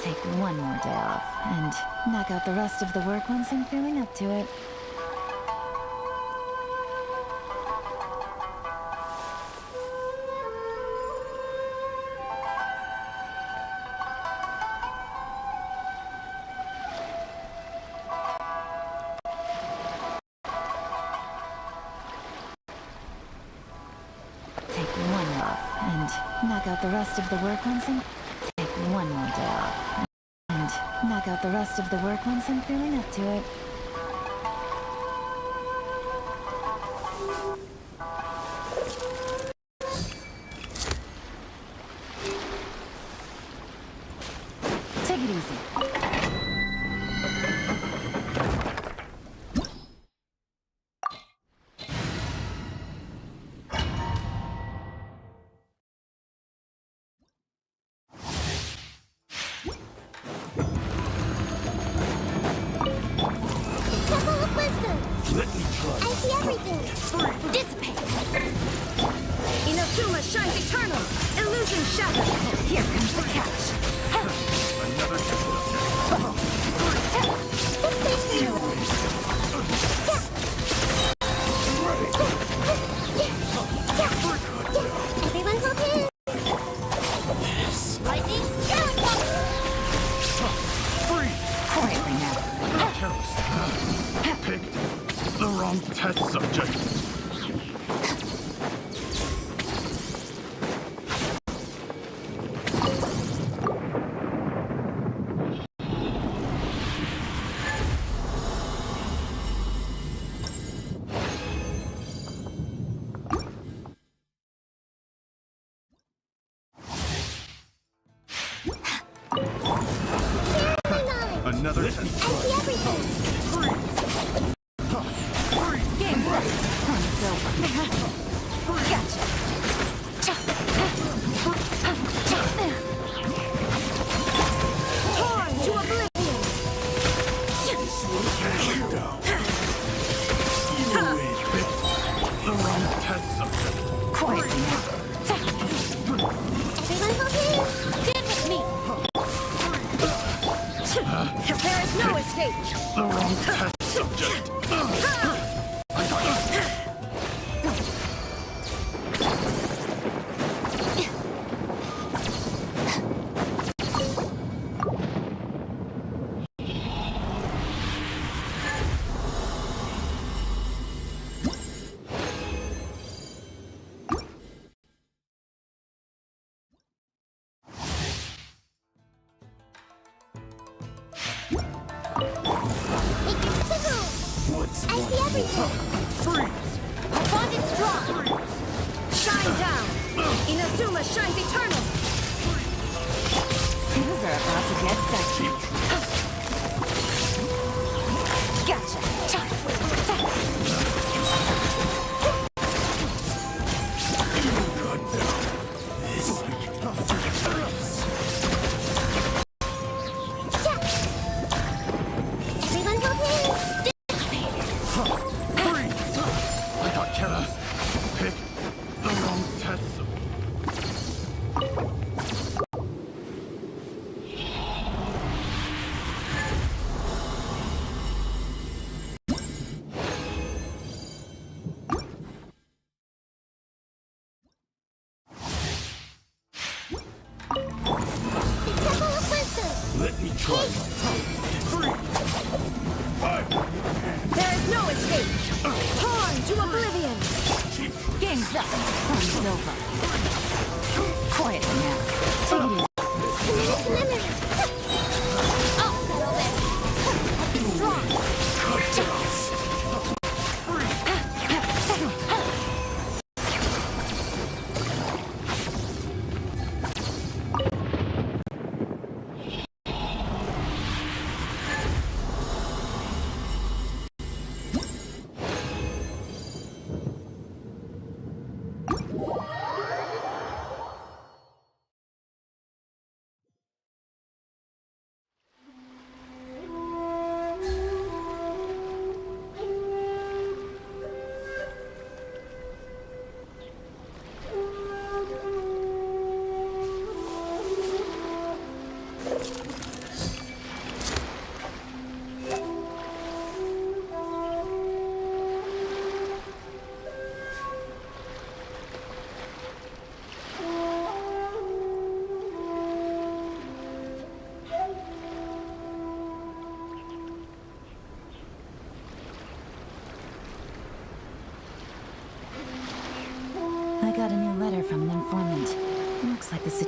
take one more day off and knock out the rest of the work once I'm feeling up to it. Take one off and knock out the rest of the work once I'm... Take one more day off and knock out the rest of the work once I'm feeling up to it. Take it easy. Let me try. I see everything. Dissipate. Inazuma shines eternal. Illusion shattered. Here comes the catch. Another temple. Everyone hold hands. Lightning. Free! Quietly now. Terrorist. Picked the wrong test subject. Another test. I see everything. Game set. It's over. Gotcha. Torn to oblivion. Picked the wrong test subject. Quietly now. Everyone hold hands. Stand with me. There is no escape. The wrong test subject. Make it sizzle. What's I see everything. freeze? Our bond is strong. Shine down. Inazuma shines eternal. Things are about to get dicey. Gotcha. Everyone hold hands. Freeze! I got careless. Picked the wrong test subject. The temple of wisdom. Let me try my tongue. Freeze! There is no escape. Torn to oblivion. Game's up. Fun's over. Quietly now. Take it easy.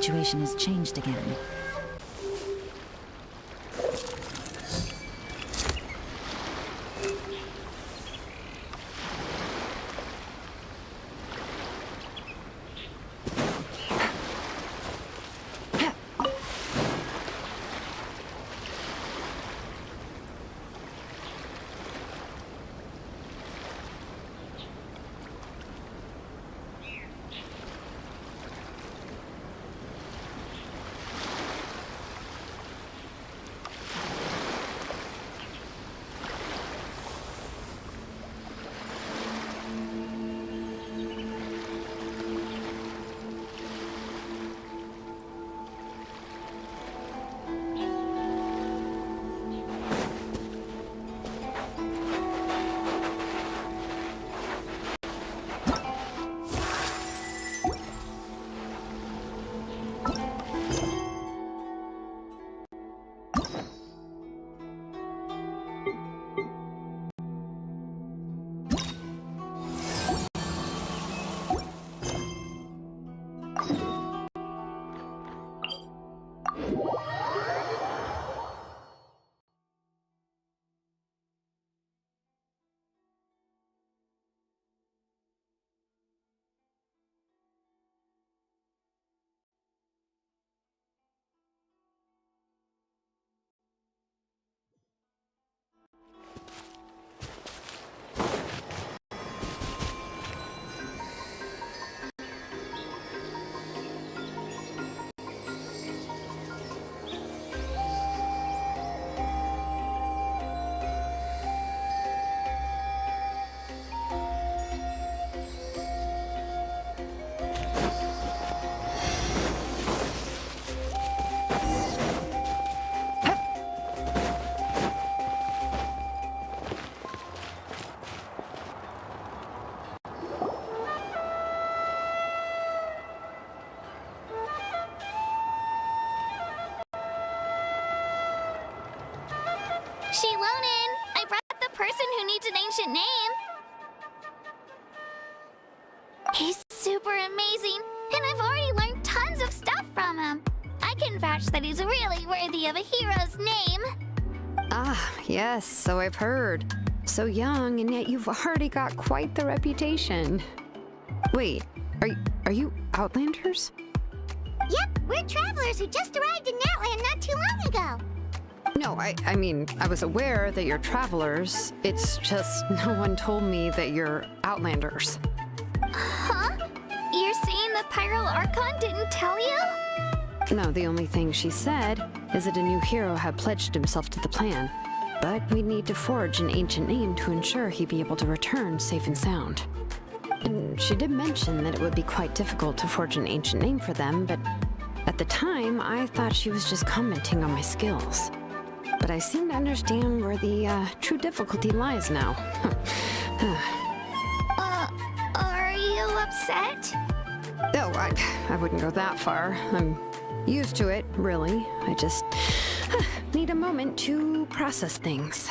situation has changed again. Shilonin, I brought the person who needs an ancient name. He's super amazing, and I've already learned tons of stuff from him. I can vouch that he's really worthy of a hero's name. Ah, yes, so I've heard. So young, and yet you've already got quite the reputation. Wait, are you Outlanders? Yep, we're travelers who just arrived in Natland not too long ago. No, I mean, I was aware that you're travelers. It's just no one told me that you're Outlanders. Huh? You're saying the Pyral Archon didn't tell you? No, the only thing she said is that a new hero had pledged himself to the plan. But we'd need to forge an ancient name to ensure he'd be able to return safe and sound. And she did mention that it would be quite difficult to forge an ancient name for them, but at the time, I thought she was just commenting on my skills. But I seem to understand where the true difficulty lies now. Are you upset? No, I wouldn't go that far. I'm used to it, really. I just need a moment to process things.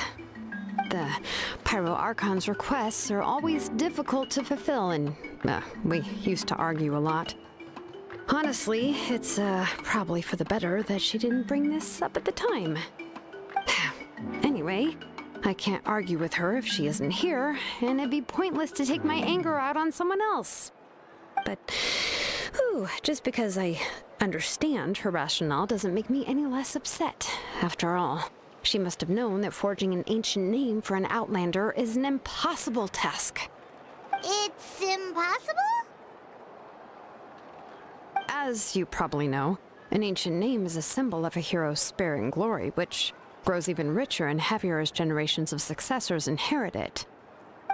The Pyro Archon's requests are always difficult to fulfill, and we used to argue a lot. Honestly, it's probably for the better that she didn't bring this up at the time. Anyway, I can't argue with her if she isn't here, and it'd be pointless to take my anger out on someone else. But, just because I understand her rationale doesn't make me any less upset. After all, she must have known that forging an ancient name for an Outlander is an impossible task. It's impossible? As you probably know, an ancient name is a symbol of a hero's spirit and glory, which grows even richer and heavier as generations of successors inherit it.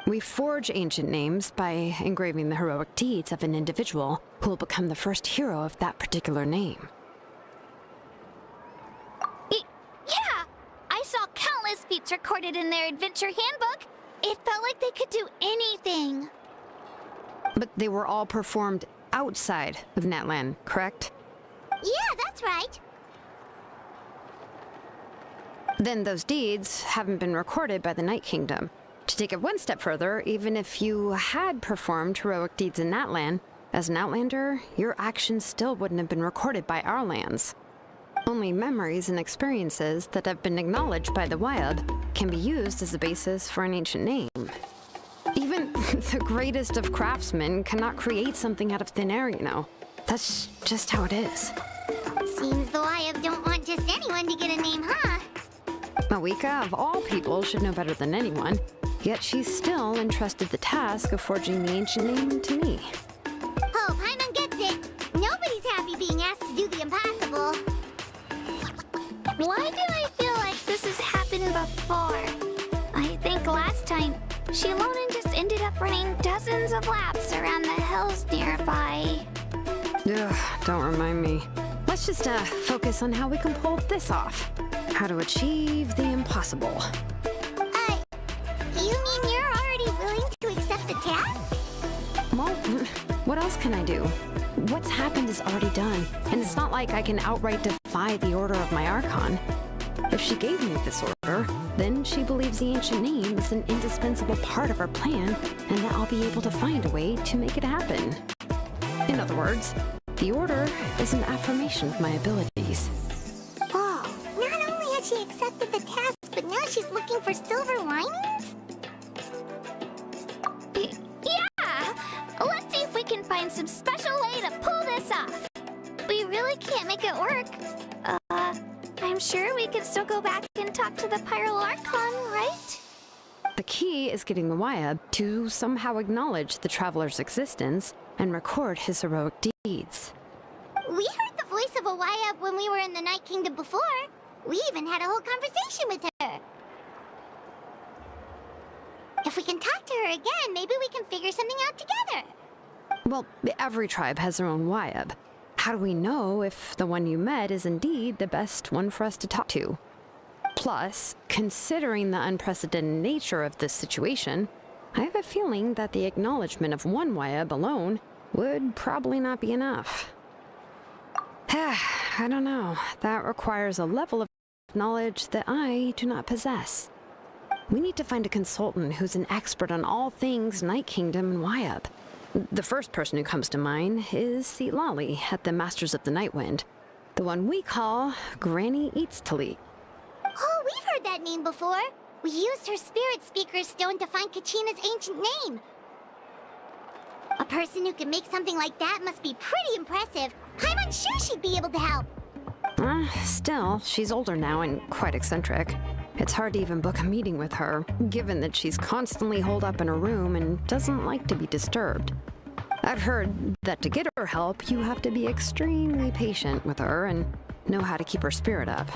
We forge ancient names by engraving the heroic deeds of an individual who will become the first hero of that particular name. Yeah! I saw countless feats recorded in their adventure handbook. It felt like they could do anything. But they were all performed outside of Natland, correct? Yeah, that's right. Then those deeds haven't been recorded by the Night Kingdom. To take it one step further, even if you had performed heroic deeds in Natland, As an Outlander, your actions still wouldn't have been recorded by our lands. Only memories and experiences that have been acknowledged by the Wyab can be used as a basis for an ancient name. Even the greatest of craftsmen cannot create something out of thin air, you know. That's just how it is. Seems the Wyab don't want just anyone to get a name, huh? Mawika, of all people, should know better than anyone, yet she's still entrusted the task of forging the ancient name to me. Oh, Paimon gets it. Nobody's happy being asked to do the impossible. Why do I feel like this has happened before? I think last time, Shilonen just ended up running dozens of laps around the hills nearby. Ugh, don't remind me. Let's just focus on how we can pull this off. How to achieve the impossible. You mean you're already willing to accept the task? Well, what else can I do? What's happened is already done, and it's not like I can outright defy the order of my Archon. If she gave me this order, then she believes the ancient name is an indispensable part of her plan, and that I'll be able to find a way to make it happen. In other words, the order is an affirmation of my abilities. Whoa, not only has she accepted the task, but now she's looking for silver linings? Yeah! Let's see if we can find some special way to pull this off. We really can't make it work. I'm sure we can still go back and talk to the Pyro Archon, right? The key is getting the Wyab to somehow acknowledge the Traveler's existence and record his heroic deeds. We heard the voice of a Wyab when we were in the Night Kingdom before. We even had a whole conversation with her. If we can talk to her again, maybe we can figure something out together. Well, every tribe has their own Wyab. How do we know if the one you met is indeed the best one for us to talk to? Plus, considering the unprecedented nature of this situation, I have a feeling that the acknowledgement of one Wyab alone would probably not be enough. I don't know. That requires a level of knowledge that I do not possess. We need to find a consultant who's an expert on all things Night Kingdom and Wyab. The first person who comes to mind is Lali at the Masters of the Nightwind, the one we call Granny Eatstali. Oh, we've heard that name before. We used her Spirit Speaker's stone to find Kachina's ancient name. A person who can make something like that must be pretty impressive. I'm unsure she'd be able to help. Still, she's older now and quite eccentric. It's hard to even book a meeting with her, given that she's constantly holed up in her room and doesn't like to be disturbed. I've heard that to get her help, you have to be extremely patient with her and know how to keep her spirit up.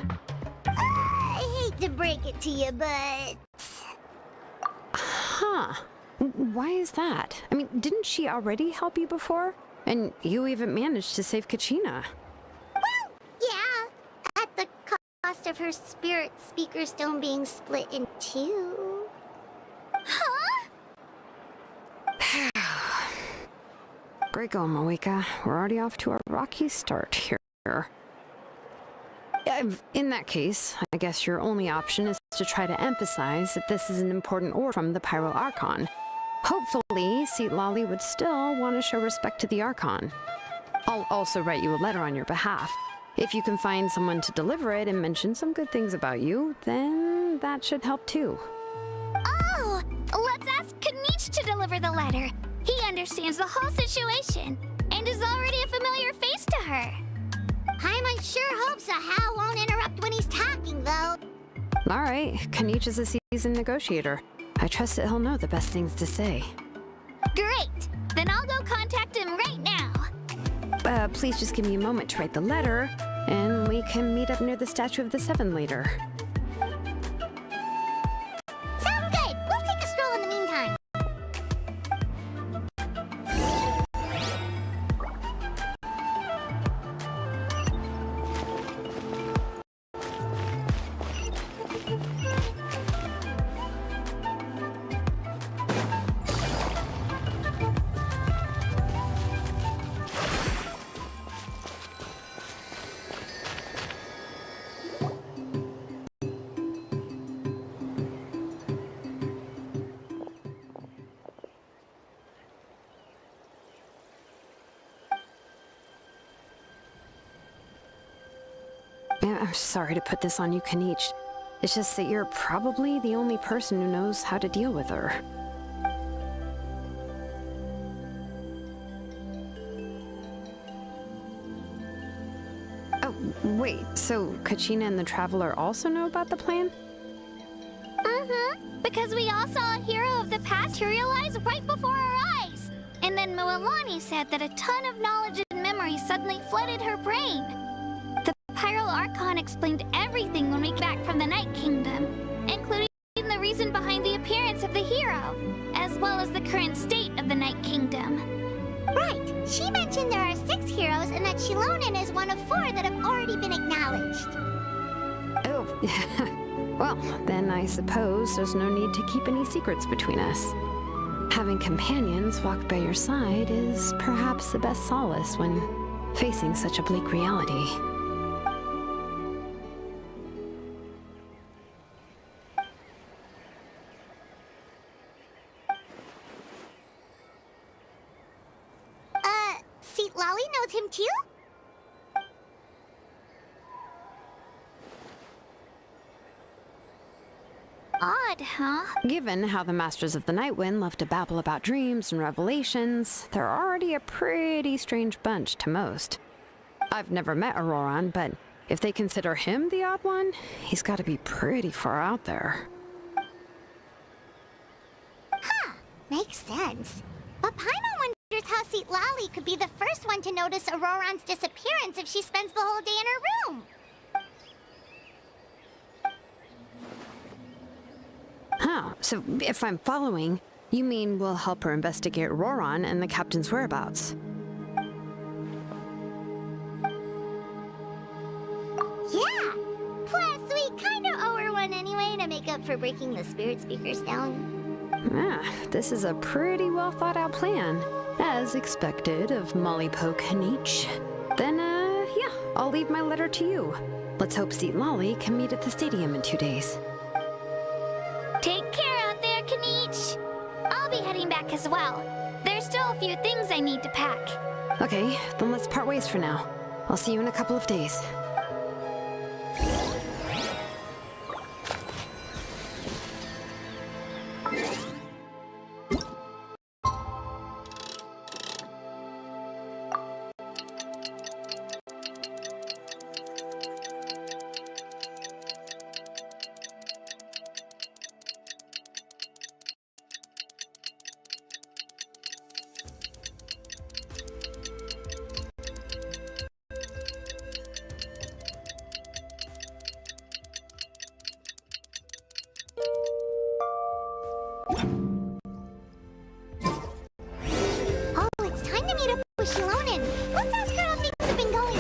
I hate to break it to you, but... Huh. Why is that? I mean, didn't she already help you before? And you even managed to save Kachina. Well, yeah. At the cost of her Spirit Speaker stone being split in two. Huh? Great going, Mawika. We're already off to a rocky start here. In that case, I guess your only option is to try to emphasize that this is an important order from the Pyro Archon. Hopefully, Lali would still want to show respect to the Archon. I'll also write you a letter on your behalf. If you can find someone to deliver it and mention some good things about you, then that should help too. Oh! Let's ask Kanich to deliver the letter. He understands the whole situation, and is already a familiar face to her. Paimon sure hopes a Hal won't interrupt when he's talking, though. All right, Kanich is a seasoned negotiator. I trust that he'll know the best things to say. Great! Then I'll go contact him right now. Please just give me a moment to write the letter, and we can meet up near the Statue of the Seven later. Sounds good! We'll take a stroll in the meantime. I'm sorry to put this on you, Kanich. It's just that you're probably the only person who knows how to deal with her. Oh, wait, so Kachina and the Traveler also know about the plan? Because we all saw a hero of the past realize right before our eyes. And then Mualani said that a ton of knowledge and memory suddenly flooded her brain. The Pyro Archon explained everything when we got back from the Night Kingdom, including the reason behind the appearance of the hero, as well as the current state of the Night Kingdom. Right. She mentioned there are 6 heroes and that Shilonen is one of 4 that have already been acknowledged. Oh, well, then I suppose there's no need to keep any secrets between us. Having companions walk by your side is perhaps the best solace when facing such a bleak reality. Seat Lolly knows him too? Odd, huh? Given how the Masters of the Night Wind love to babble about dreams and revelations, they're already a pretty strange bunch to most. I've never met Auroran, but if they consider him the odd one, he's got to be pretty far out there. Makes sense. But Paimon wonders how Seat Lolly could be the first one to notice Auroran's disappearance if she spends the whole day in her room. Huh, so if I'm following, you mean we'll help her investigate Auroran and the captain's whereabouts? Yeah! Plus, we kinda owe her one anyway to make up for breaking the spirit speakers down. Ah, this is a pretty well thought out plan. As expected of Mollypo Kanich. Then, yeah, I'll leave my letter to you. Let's hope Seat Lolly can meet at the stadium in 2 days. Take care out there, Kanich. I'll be heading back as well. There's still a few things I need to pack. Okay, then let's part ways for now. I'll see you in a couple of days. Oh, it's time to meet up with Shilonen. Let's ask her how things have been going.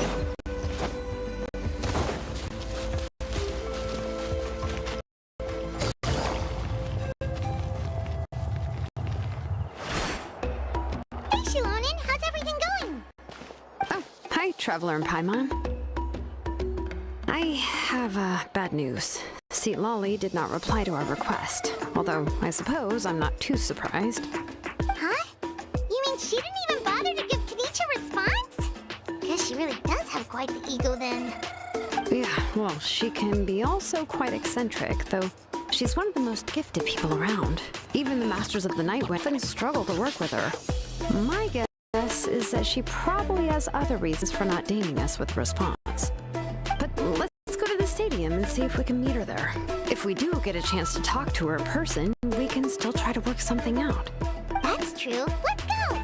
Hey, Shilonen, how's everything going? Oh, hi, Traveler and Paimon. I have, bad news. Seat Lolly did not reply to our request, although I suppose I'm not too surprised. Huh? You mean she didn't even bother to give Kanich a response? Guess she really does have quite the ego then. Yeah, well, she can be also quite eccentric, though she's one of the most gifted people around. Even the Masters of the Night Wind often struggle to work with her. My guess is that she probably has other reasons for not deigning us with a response. But let's go to the stadium and see if we can meet her there. If we do get a chance to talk to her in person, we can still try to work something out. That's true. Let's go!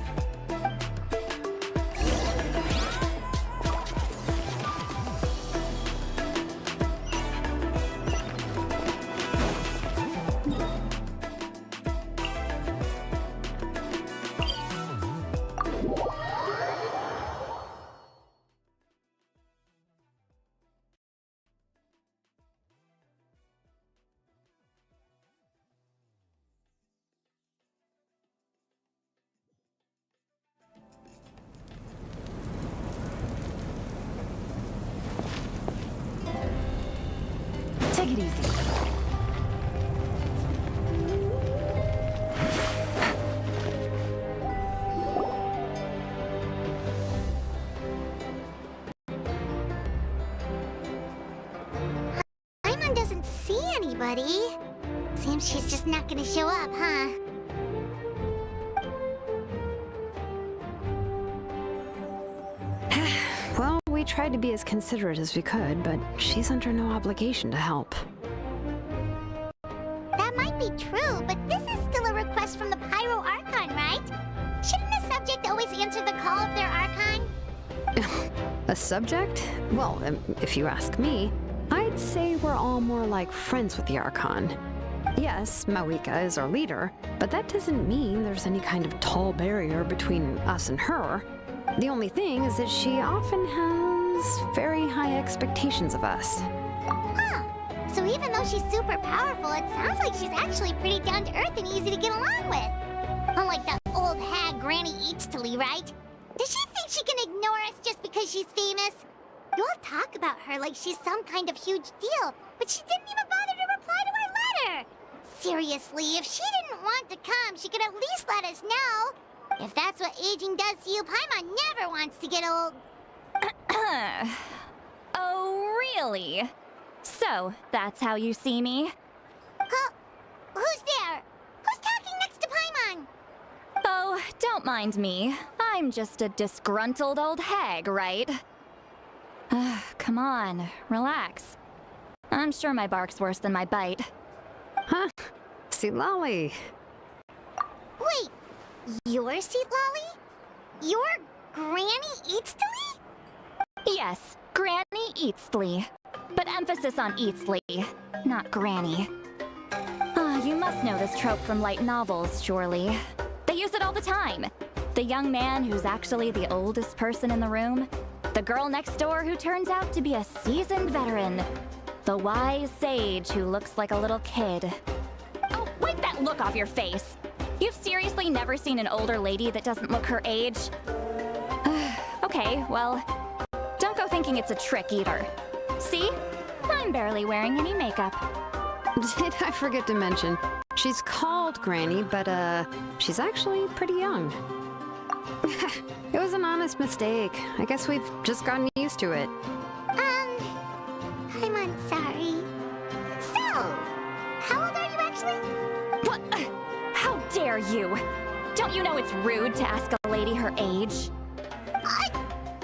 Take it easy. anybody. Seems she's just not gonna show up, huh? Well, we tried to be as considerate as we could, but she's under no obligation to help. That might be true, but this is still a request from the Pyro Archon, right? Shouldn't a subject always answer the call of their Archon? A subject? Well, if you ask me, I'd say we're all more like friends with the Archon. Yes, Mawika is our leader, but that doesn't mean there's any kind of tall barrier between us and her. The only thing is that she often has very high expectations of us. Huh. So even though she's super powerful, it sounds like she's actually pretty down to earth and easy to get along with. Unlike that old hag Granny Eatstily, right? Does she think she can ignore us just because she's famous? You all talk about her like she's some kind of huge deal, but she didn't even bother to reply to our letter. Seriously, if she didn't want to come, she could at least let us know. If that's what aging does to you, Paimon never wants to get old. Oh, really? So, that's how you see me? Huh? Who's there? Who's talking next to Paimon? Oh, don't mind me. I'm just a disgruntled old hag, right? Come on, relax. I'm sure my bark's worse than my bite. Huh? See, Lolly. Wait, you're Seat Lolly? You're Granny Eatstily? Yes, Granny Eatstly. But emphasis on Eatstly, not Granny. You must know this trope from light novels, surely. They use it all the time. The young man who's actually the oldest person in the room. The girl next door who turns out to be a seasoned veteran. The wise sage who looks like a little kid. Oh, wipe that look off your face! You've seriously never seen an older lady that doesn't look her age? Okay, well, don't go thinking it's a trick either. See? I'm barely wearing any makeup. Did I forget to mention, she's called Granny, but she's actually pretty young. It was an honest mistake. I guess we've just gotten used to it. I'm sorry. So, how old are you actually? What? How dare you? Don't you know it's rude to ask a lady her age?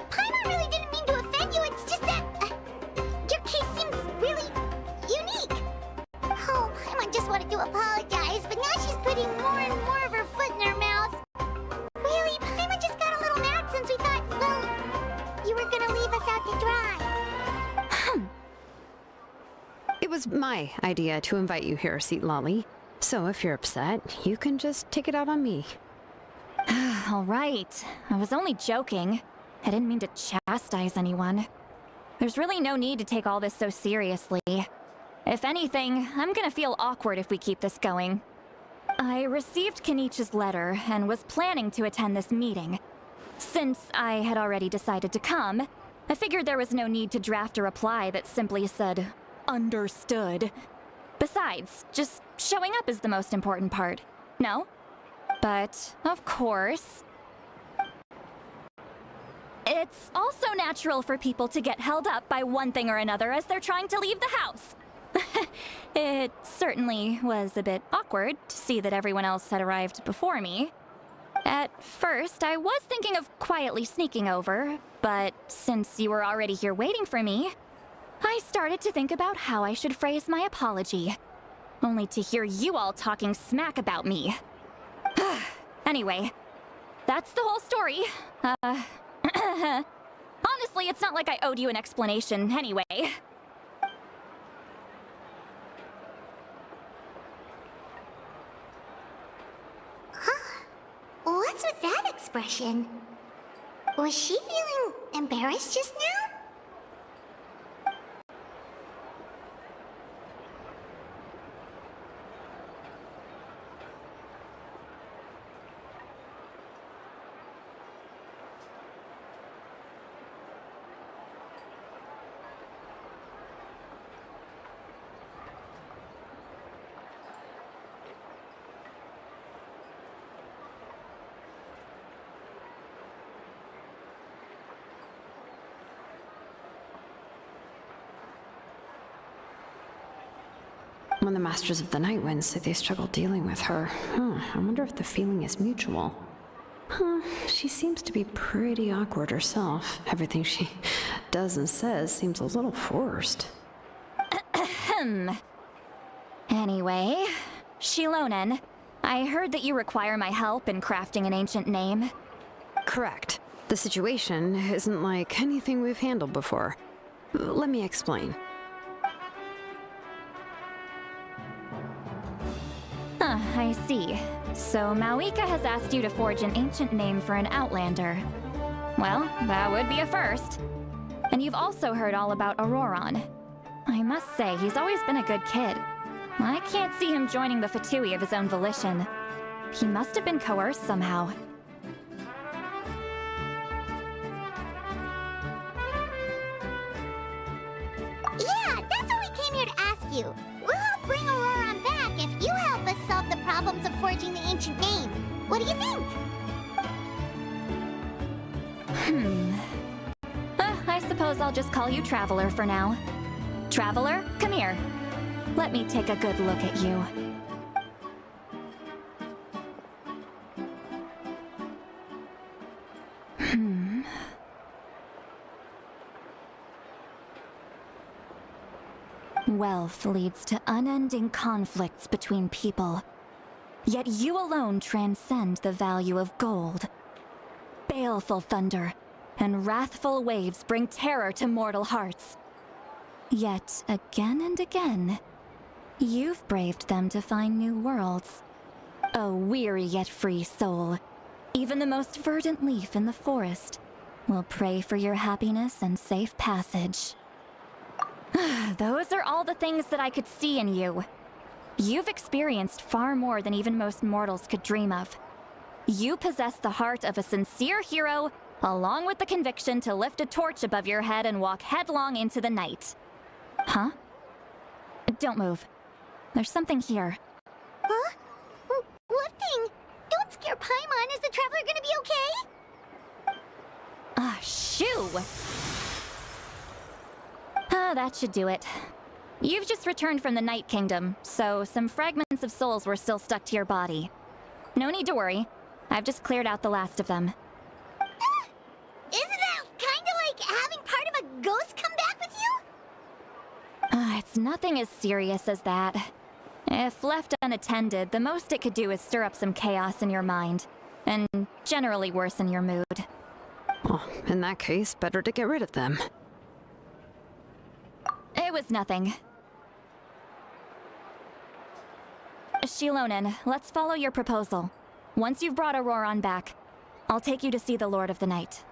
Paimon really didn't mean to offend you, it's just that your case seems really unique. Oh, Paimon just wanted to apologize, but now she's putting more and more of her foot in her mouth. Really, Paimon just got a little mad since we thought, well, you were gonna leave us out to dry. It was my idea to invite you here, Seat Lolly. So if you're upset, you can just take it out on me. All right. I was only joking. I didn't mean to chastise anyone. There's really no need to take all this so seriously. If anything, I'm gonna feel awkward if we keep this going. I received Kenichi's letter and was planning to attend this meeting. Since I had already decided to come, I figured there was no need to draft a reply that simply said, "Understood." Besides, just showing up is the most important part, no? But, of course, it's also natural for people to get held up by one thing or another as they're trying to leave the house. It certainly was a bit awkward to see that everyone else had arrived before me. At first, I was thinking of quietly sneaking over, but since you were already here waiting for me, I started to think about how I should phrase my apology. Only to hear you all talking smack about me. Anyway, that's the whole story. Honestly, it's not like I owed you an explanation anyway. What's with that expression? Was she feeling embarrassed just now? When the Masters of the Night Wind say they struggle dealing with her, I wonder if the feeling is mutual. She seems to be pretty awkward herself. Everything she does and says seems a little forced. Anyway, Shilonen, I heard that you require my help in crafting an ancient name. Correct. The situation isn't like anything we've handled before. Let me explain. I see. So Mauika has asked you to forge an ancient name for an Outlander. Well, that would be a first. And you've also heard all about Auroron. I must say, he's always been a good kid. I can't see him joining the Fatui of his own volition. He must have been coerced somehow. Yeah, that's what we came here to ask you. We'll help bring Auroron back if you help us solve the problems of forging the ancient name. What do you think? I suppose I'll just call you Traveler for now. Traveler, come here. Let me take a good look at you. Wealth leads to unending conflicts between people. Yet you alone transcend the value of gold. Baleful thunder and wrathful waves bring terror to mortal hearts. Yet again and again, you've braved them to find new worlds. A weary yet free soul, even the most verdant leaf in the forest will pray for your happiness and safe passage. Those are all the things that I could see in you. You've experienced far more than even most mortals could dream of. You possess the heart of a sincere hero, along with the conviction to lift a torch above your head and walk headlong into the night. Huh? Don't move. There's something here. Huh? What thing? Don't scare Paimon. Is the Traveler gonna be okay? Shoo! That should do it. You've just returned from the Night Kingdom, so some fragments of souls were still stuck to your body. No need to worry. I've just cleared out the last of them. Isn't that kinda like having part of a ghost come back with you? It's nothing as serious as that. If left unattended, the most it could do is stir up some chaos in your mind, and generally worsen your mood. Well, in that case, better to get rid of them. It was nothing. Shilonen, let's follow your proposal. Once you've brought Auroron back, I'll take you to see the Lord of the Night.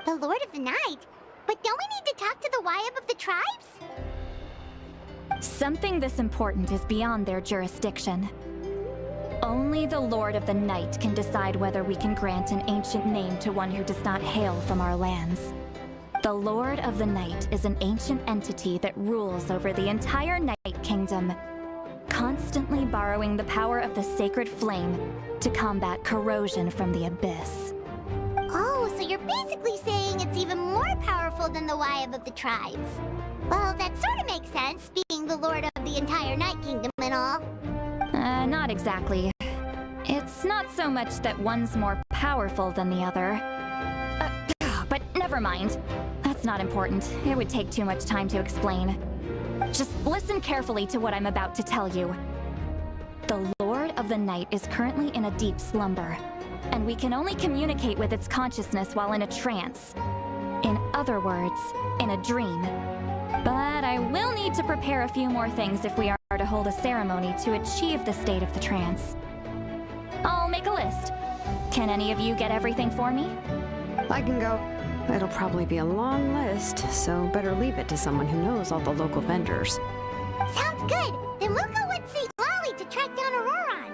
The Lord of the Night? But don't we need to talk to the Wyab of the tribes? Something this important is beyond their jurisdiction. Only the Lord of the Night can decide whether we can grant an ancient name to one who does not hail from our lands. The Lord of the Night is an ancient entity that rules over the entire Night Kingdom, constantly borrowing the power of the sacred flame to combat corrosion from the abyss. Oh, so you're basically saying it's even more powerful than the Wyab of the tribes. Well, that sort of makes sense, being the Lord of the entire Night Kingdom and all. Not exactly. It's not so much that one's more powerful than the other. But never mind. That's not important. It would take too much time to explain. Just listen carefully to what I'm about to tell you. The Lord of the Night is currently in a deep slumber, and we can only communicate with its consciousness while in a trance. In other words, in a dream. But I will need to prepare a few more things if we are to hold a ceremony to achieve the state of the trance. I'll make a list. Can any of you get everything for me? I can go. It'll probably be a long list, so better leave it to someone who knows all the local vendors. Sounds good. Then we'll go with St. Lolly to track down Auroron.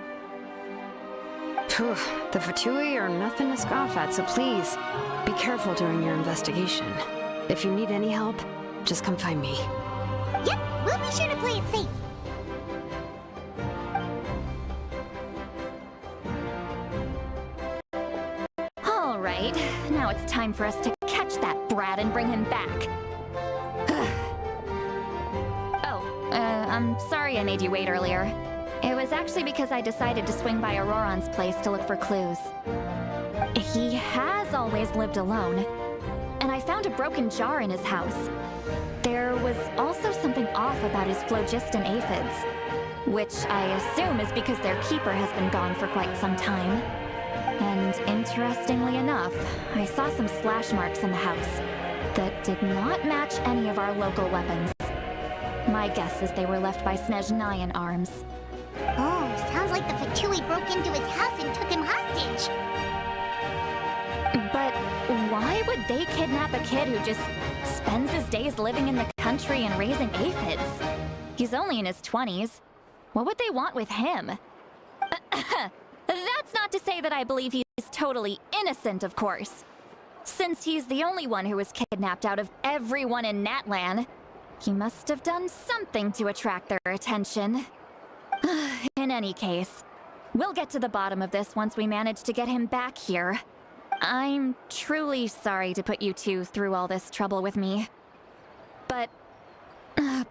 Phew, the Fatui are nothing to scoff at, so please, be careful during your investigation. If you need any help, just come find me. Yep, we'll be sure to play it safe. All right, now it's time for us to catch that brat and bring him back. Oh, Sorry I made you wait earlier. It was actually because I decided to swing by Auroron's place to look for clues. He has always lived alone, and I found a broken jar in his house. There was also something off about his phlogiston aphids, which I assume is because their keeper has been gone for quite some time. And interestingly enough, I saw some slash marks in the house that did not match any of our local weapons. My guess is they were left by Snezhnayan arms. Oh, sounds like the Fatui broke into his house and took him hostage. But why would they kidnap a kid who just spends his days living in the country and raising aphids? He's only in his 20s. What would they want with him? That's not to say that I believe he's totally innocent, of course. Since he's the only one who was kidnapped out of everyone in Natlan, he must have done something to attract their attention. In any case, we'll get to the bottom of this once we manage to get him back here. I'm truly sorry to put you two through all this trouble with me. But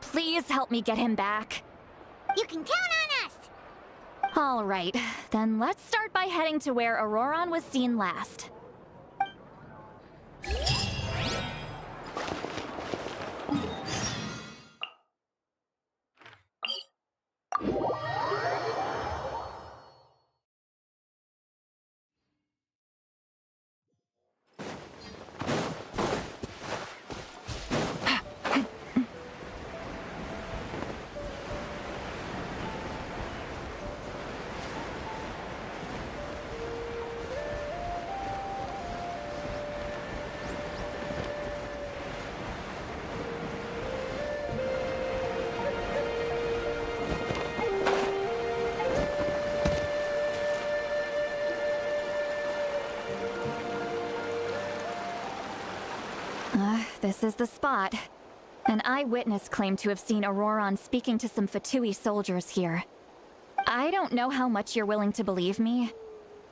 please help me get him back. You can count on us! All right, then let's start by heading to where Auroron was seen last. This is the spot. An eyewitness claimed to have seen Auroron speaking to some Fatui soldiers here. I don't know how much you're willing to believe me,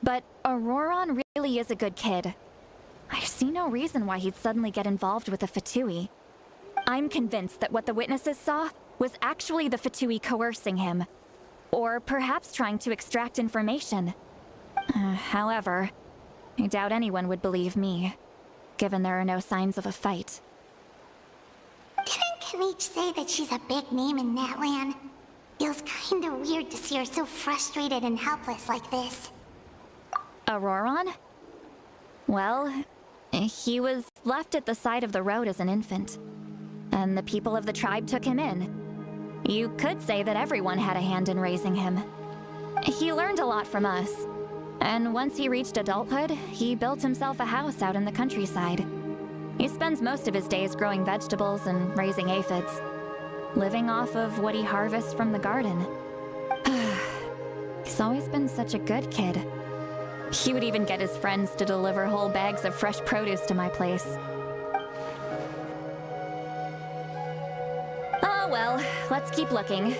but Auroron really is a good kid. I see no reason why he'd suddenly get involved with the Fatui. I'm convinced that what the witnesses saw was actually the Fatui coercing him, or perhaps trying to extract information. However, I doubt anyone would believe me, given there are no signs of a fight. Didn't Kanich say that she's a big name in Natlan? Feels kinda weird to see her so frustrated and helpless like this. Auroron? Well, he was left at the side of the road as an infant, and the people of the tribe took him in. You could say that everyone had a hand in raising him. He learned a lot from us, and once he reached adulthood, he built himself a house out in the countryside. He spends most of his days growing vegetables and raising aphids, living off of what he harvests from the garden. He's always been such a good kid. He would even get his friends to deliver whole bags of fresh produce to my place. Oh well, let's keep looking.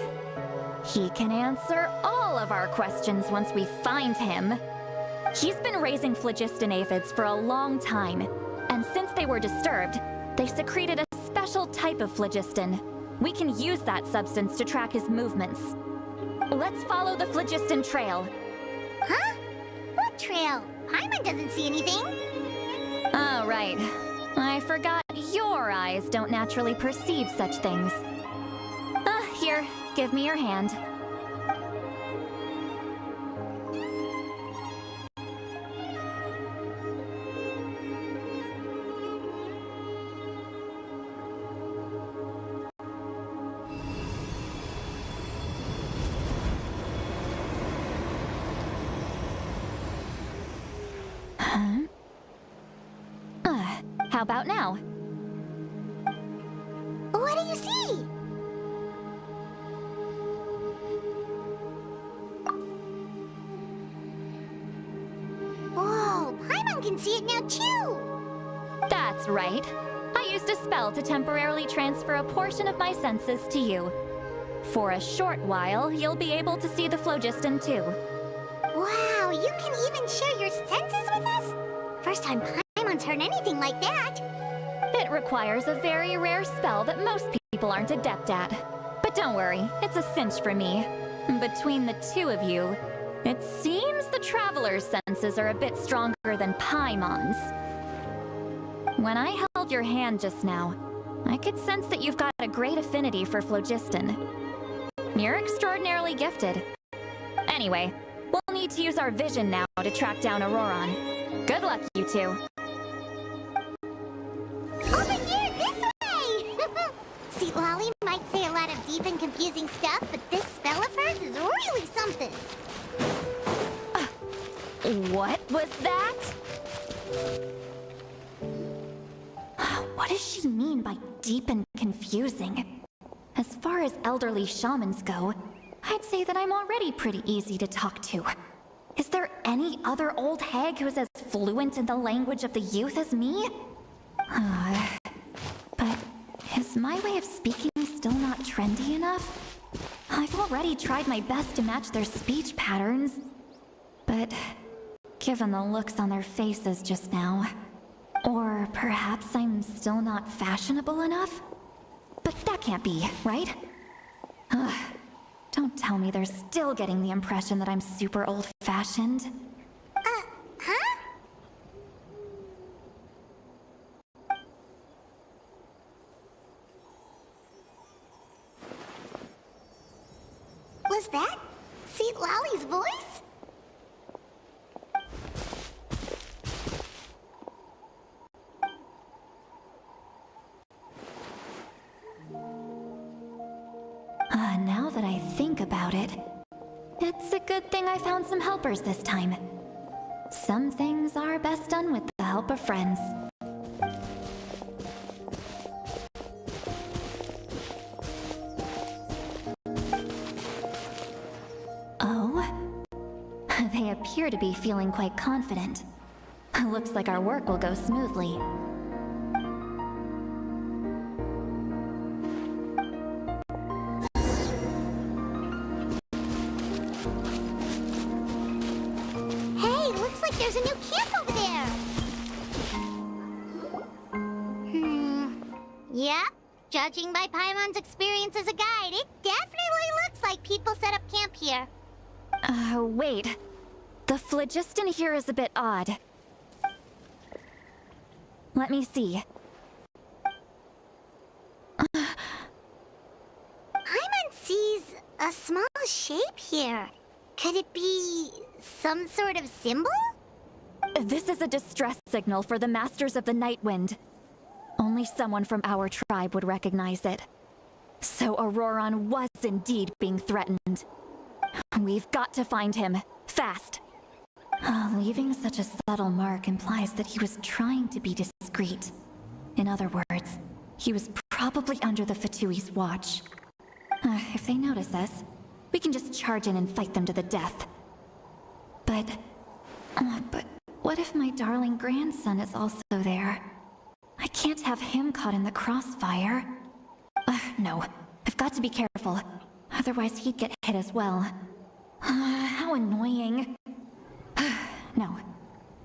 He can answer all of our questions once we find him. He's been raising phlogiston aphids for a long time, and since they were disturbed, they secreted a special type of phlogiston. We can use that substance to track his movements. Let's follow the phlogiston trail. Huh? What trail? Paimon doesn't see anything. Oh, right. I forgot your eyes don't naturally perceive such things. Here, give me your hand. How about now? What do you see? Whoa, Paimon can see it now too! That's right. I used a spell to temporarily transfer a portion of my senses to you. For a short while, you'll be able to see the phlogiston too. Wow, you can even share your senses with us? First time Paimon's heard anything like that. It requires a very rare spell that most people aren't adept at. But don't worry, it's a cinch for me. Between the two of you, it seems the Traveler's senses are a bit stronger than Paimon's. When I held your hand just now, I could sense that you've got a great affinity for phlogiston. You're extraordinarily gifted. Anyway, we'll need to use our vision now to track down Auroron. Good luck, you two. Over here, this way! See, Lolly might say a lot of deep and confusing stuff, but this spell of hers is really something. What was that? What does she mean by deep and confusing? As far as elderly shamans go, I'd say that I'm already pretty easy to talk to. Is there any other old hag who's as fluent in the language of the youth as me? But is my way of speaking still not trendy enough? I've already tried my best to match their speech patterns. But given the looks on their faces just now, or perhaps I'm still not fashionable enough? But that can't be, right? Don't tell me they're still getting the impression that I'm super old-fashioned. Huh? Was that St. Lolly's voice? Now that I think about it, it's a good thing I found some helpers this time. Some things are best done with the help of friends. Oh? They appear to be feeling quite confident. Looks like our work will go smoothly. There's a new camp over there! Yep. Judging by Paimon's experience as a guide, it definitely looks like people set up camp here. Wait. The phlogiston here is a bit odd. Let me see. Paimon sees a small shape here. Could it be some sort of symbol? This is a distress signal for the Masters of the Night Wind. Only someone from our tribe would recognize it. So Auroron was indeed being threatened. We've got to find him, fast. Leaving such a subtle mark implies that he was trying to be discreet. In other words, he was probably under the Fatui's watch. If they notice us, we can just charge in and fight them to the death. But what if my darling grandson is also there? I can't have him caught in the crossfire. No, I've got to be careful. Otherwise he'd get hit as well. How annoying.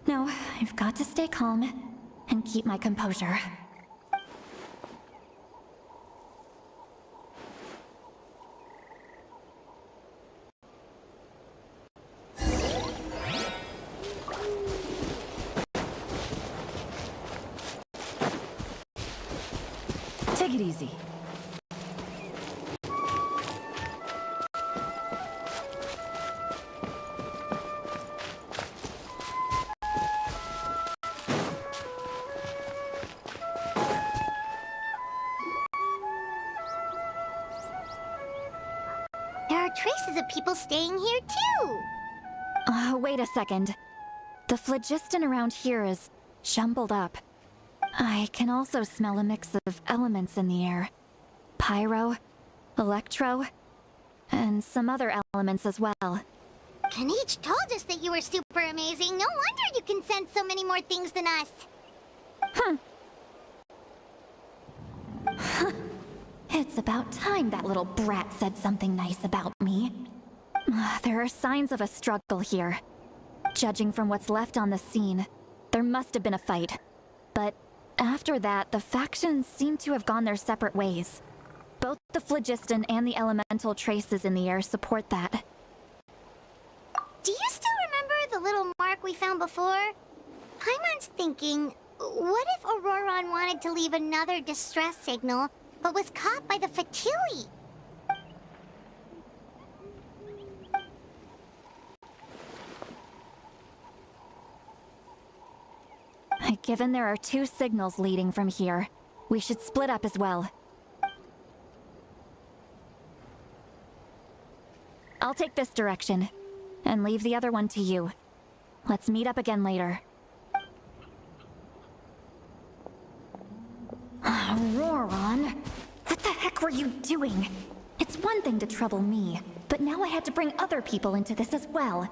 No, I've got to stay calm and keep my composure. Take it easy. There are traces of people staying here too. Wait a second. The phlogiston around here is jumbled up. I can also smell a mix of elements in the air. Pyro, electro, and some other elements as well. Kanichi told us that you were super amazing. No wonder you can sense so many more things than us. It's about time that little brat said something nice about me. There are signs of a struggle here. Judging from what's left on the scene, there must have been a fight. But after that, the factions seem to have gone their separate ways. Both the phlogiston and the elemental traces in the air support that. Do you still remember the little mark we found before? Paimon's thinking, what if Auroron wanted to leave another distress signal, but was caught by the Fatui? Given there are 2 signals leading from here, we should split up as well. I'll take this direction, and leave the other one to you. Let's meet up again later. Auroron! What the heck were you doing? It's one thing to trouble me, but now I had to bring other people into this as well.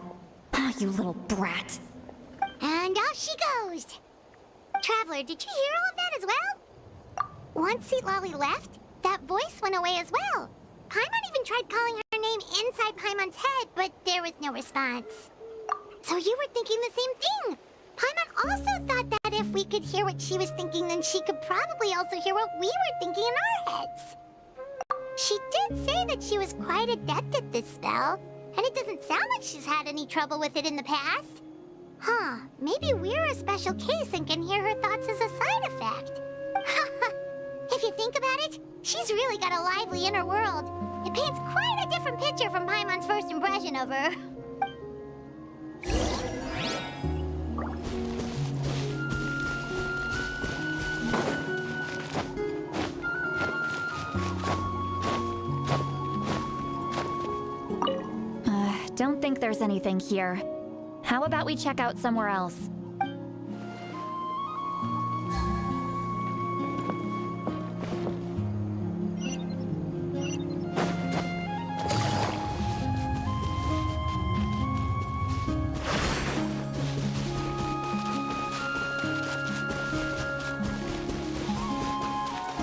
Ah, you little brat. And off she goes! Traveler, did you hear all of that as well? Once Seatlali left, that voice went away as well. Paimon even tried calling her name inside Paimon's head, but there was no response. So you were thinking the same thing! Paimon also thought that if we could hear what she was thinking, then she could probably also hear what we were thinking in our heads. She did say that she was quite adept at this spell, and it doesn't sound like she's had any trouble with it in the past. Huh, maybe we're a special case and can hear her thoughts as a side effect. If you think about it, she's really got a lively inner world. It paints quite a different picture from Paimon's first impression of her. Don't think there's anything here. How about we check out somewhere else?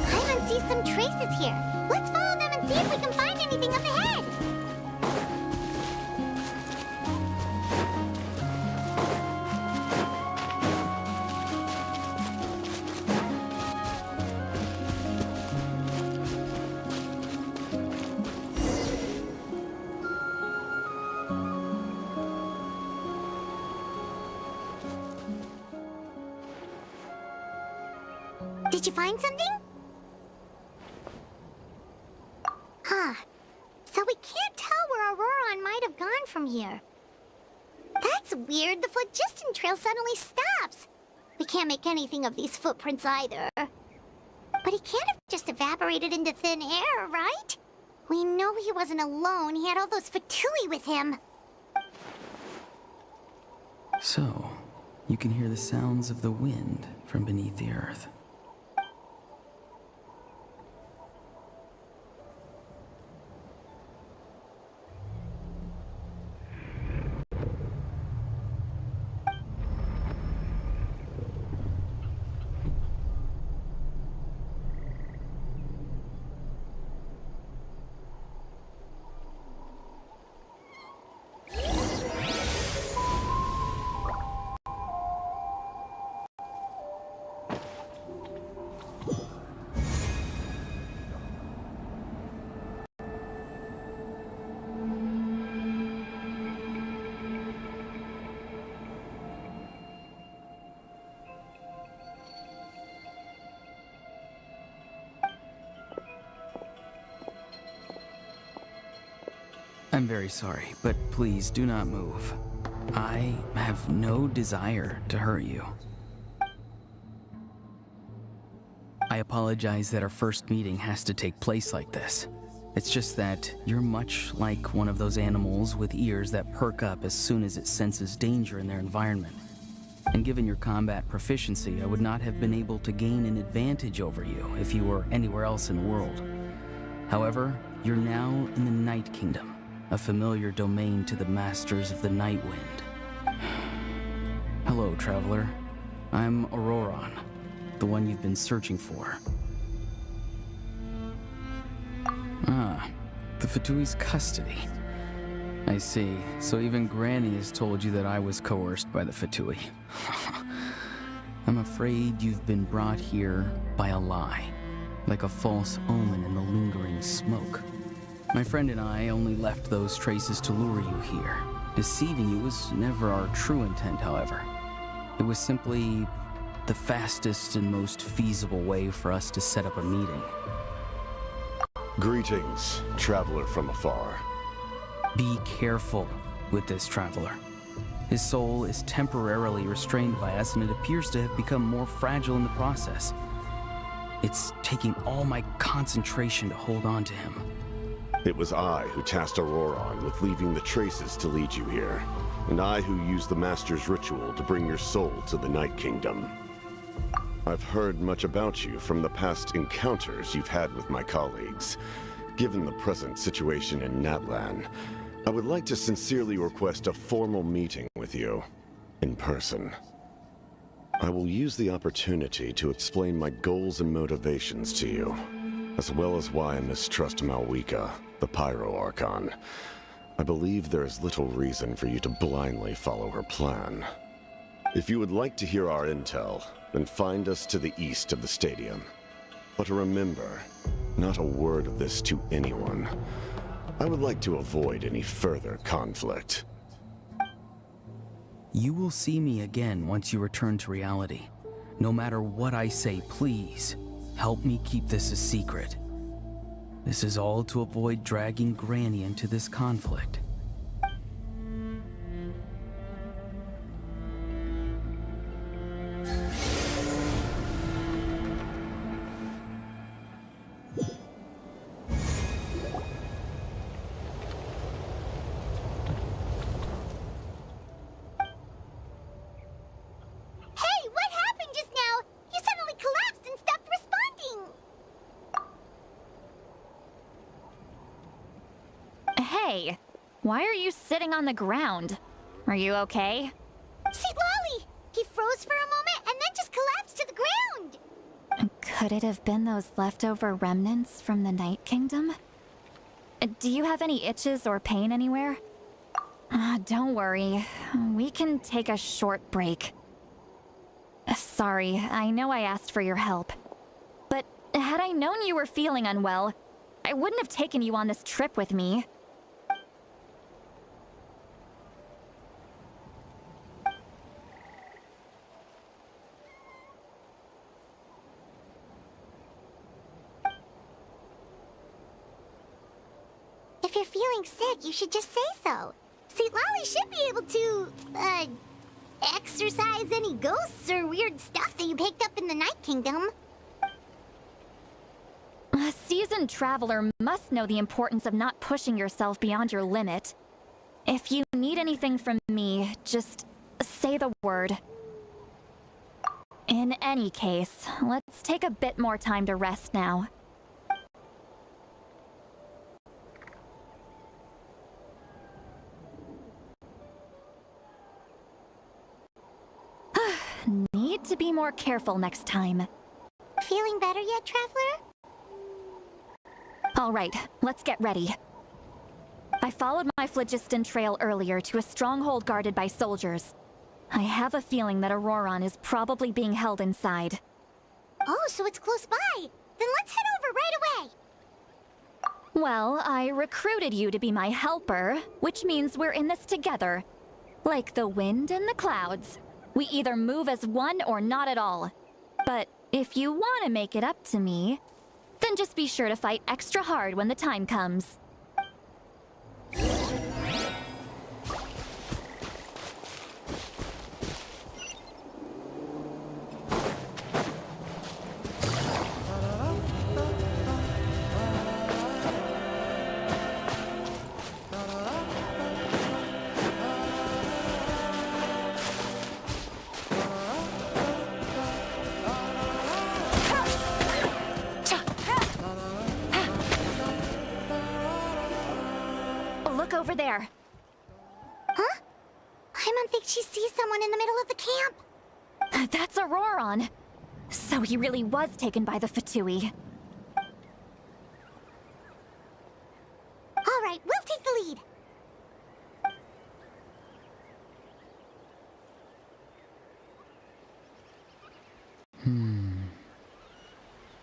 Paimon sees some traces here. Let's follow them and see if we can find anything up ahead. Did you find something? Huh. So we can't tell where Auroron might have gone from here. That's weird. The phlogiston trail suddenly stops. We can't make anything of these footprints either. But he can't have just evaporated into thin air, right? We know he wasn't alone. He had all those Fatui with him. So, you can hear the sounds of the wind from beneath the earth. I'm very sorry, but please do not move. I have no desire to hurt you. I apologize that our first meeting has to take place like this. It's just that you're much like one of those animals with ears that perk up as soon as it senses danger in their environment. And given your combat proficiency, I would not have been able to gain an advantage over you if you were anywhere else in the world. However, you're now in the Night Kingdom, a familiar domain to the masters of the Night Wind. Hello, traveler. I'm Auroron, the one you've been searching for. Ah, the Fatui's custody. I see. So even Granny has told you that I was coerced by the Fatui. I'm afraid you've been brought here by a lie. like a false omen in the lingering smoke. My friend and I only left those traces to lure you here. Deceiving you was never our true intent, however. It was simply the fastest and most feasible way for us to set up a meeting. Greetings, traveler from afar. Be careful with this traveler. His soul is temporarily restrained by us, and it appears to have become more fragile in the process. It's taking all my concentration to hold on to him. It was I who tasked Auroron with leaving the traces to lead you here, and I who used the Master's ritual to bring your soul to the Night Kingdom. I've heard much about you from the past encounters you've had with my colleagues. Given the present situation in Natlan, I would like to sincerely request a formal meeting with you, in person. I will use the opportunity to explain my goals and motivations to you, as well as why I mistrust Malwika, the Pyro Archon. I believe there is little reason for you to blindly follow her plan. If you would like to hear our intel, then find us to the east of the stadium. But remember, not a word of this to anyone. I would like to avoid any further conflict. You will see me again once you return to reality. No matter what I say, please, help me keep this a secret. This is all to avoid dragging Granny into this conflict. Hey, what happened just now? You suddenly collapsed and stopped responding. Hey, why are you sitting on the ground? Are you okay? See, Lolly! He froze for a moment and then just collapsed to the ground! Could it have been those leftover remnants from the Night Kingdom? Do you have any itches or pain anywhere? Don't worry. We can take a short break. Sorry, I know I asked for your help. But had I known you were feeling unwell, I wouldn't have taken you on this trip with me. If you're feeling sick, you should just say so. See, Lolly should be able to, exorcise any ghosts or weird stuff that you picked up in the Night Kingdom. A seasoned traveler must know the importance of not pushing yourself beyond your limit. If you need anything from me, just say the word. In any case, let's take a bit more time to rest now. Need to be more careful next time. Feeling better yet, Traveler? All right, let's get ready. I followed my phlogiston trail earlier to a stronghold guarded by soldiers. I have a feeling that Auroron is probably being held inside. Oh, so it's close by. Then let's head over right away. Well, I recruited you to be my helper, which means we're in this together. Like the wind and the clouds. We either move as one or not at all. But if you want to make it up to me, then just be sure to fight extra hard when the time comes. Look over there. Huh? Paimon thinks she sees someone in the middle of the camp. That's Auroron. So he really was taken by the Fatui. All right, we'll take the lead.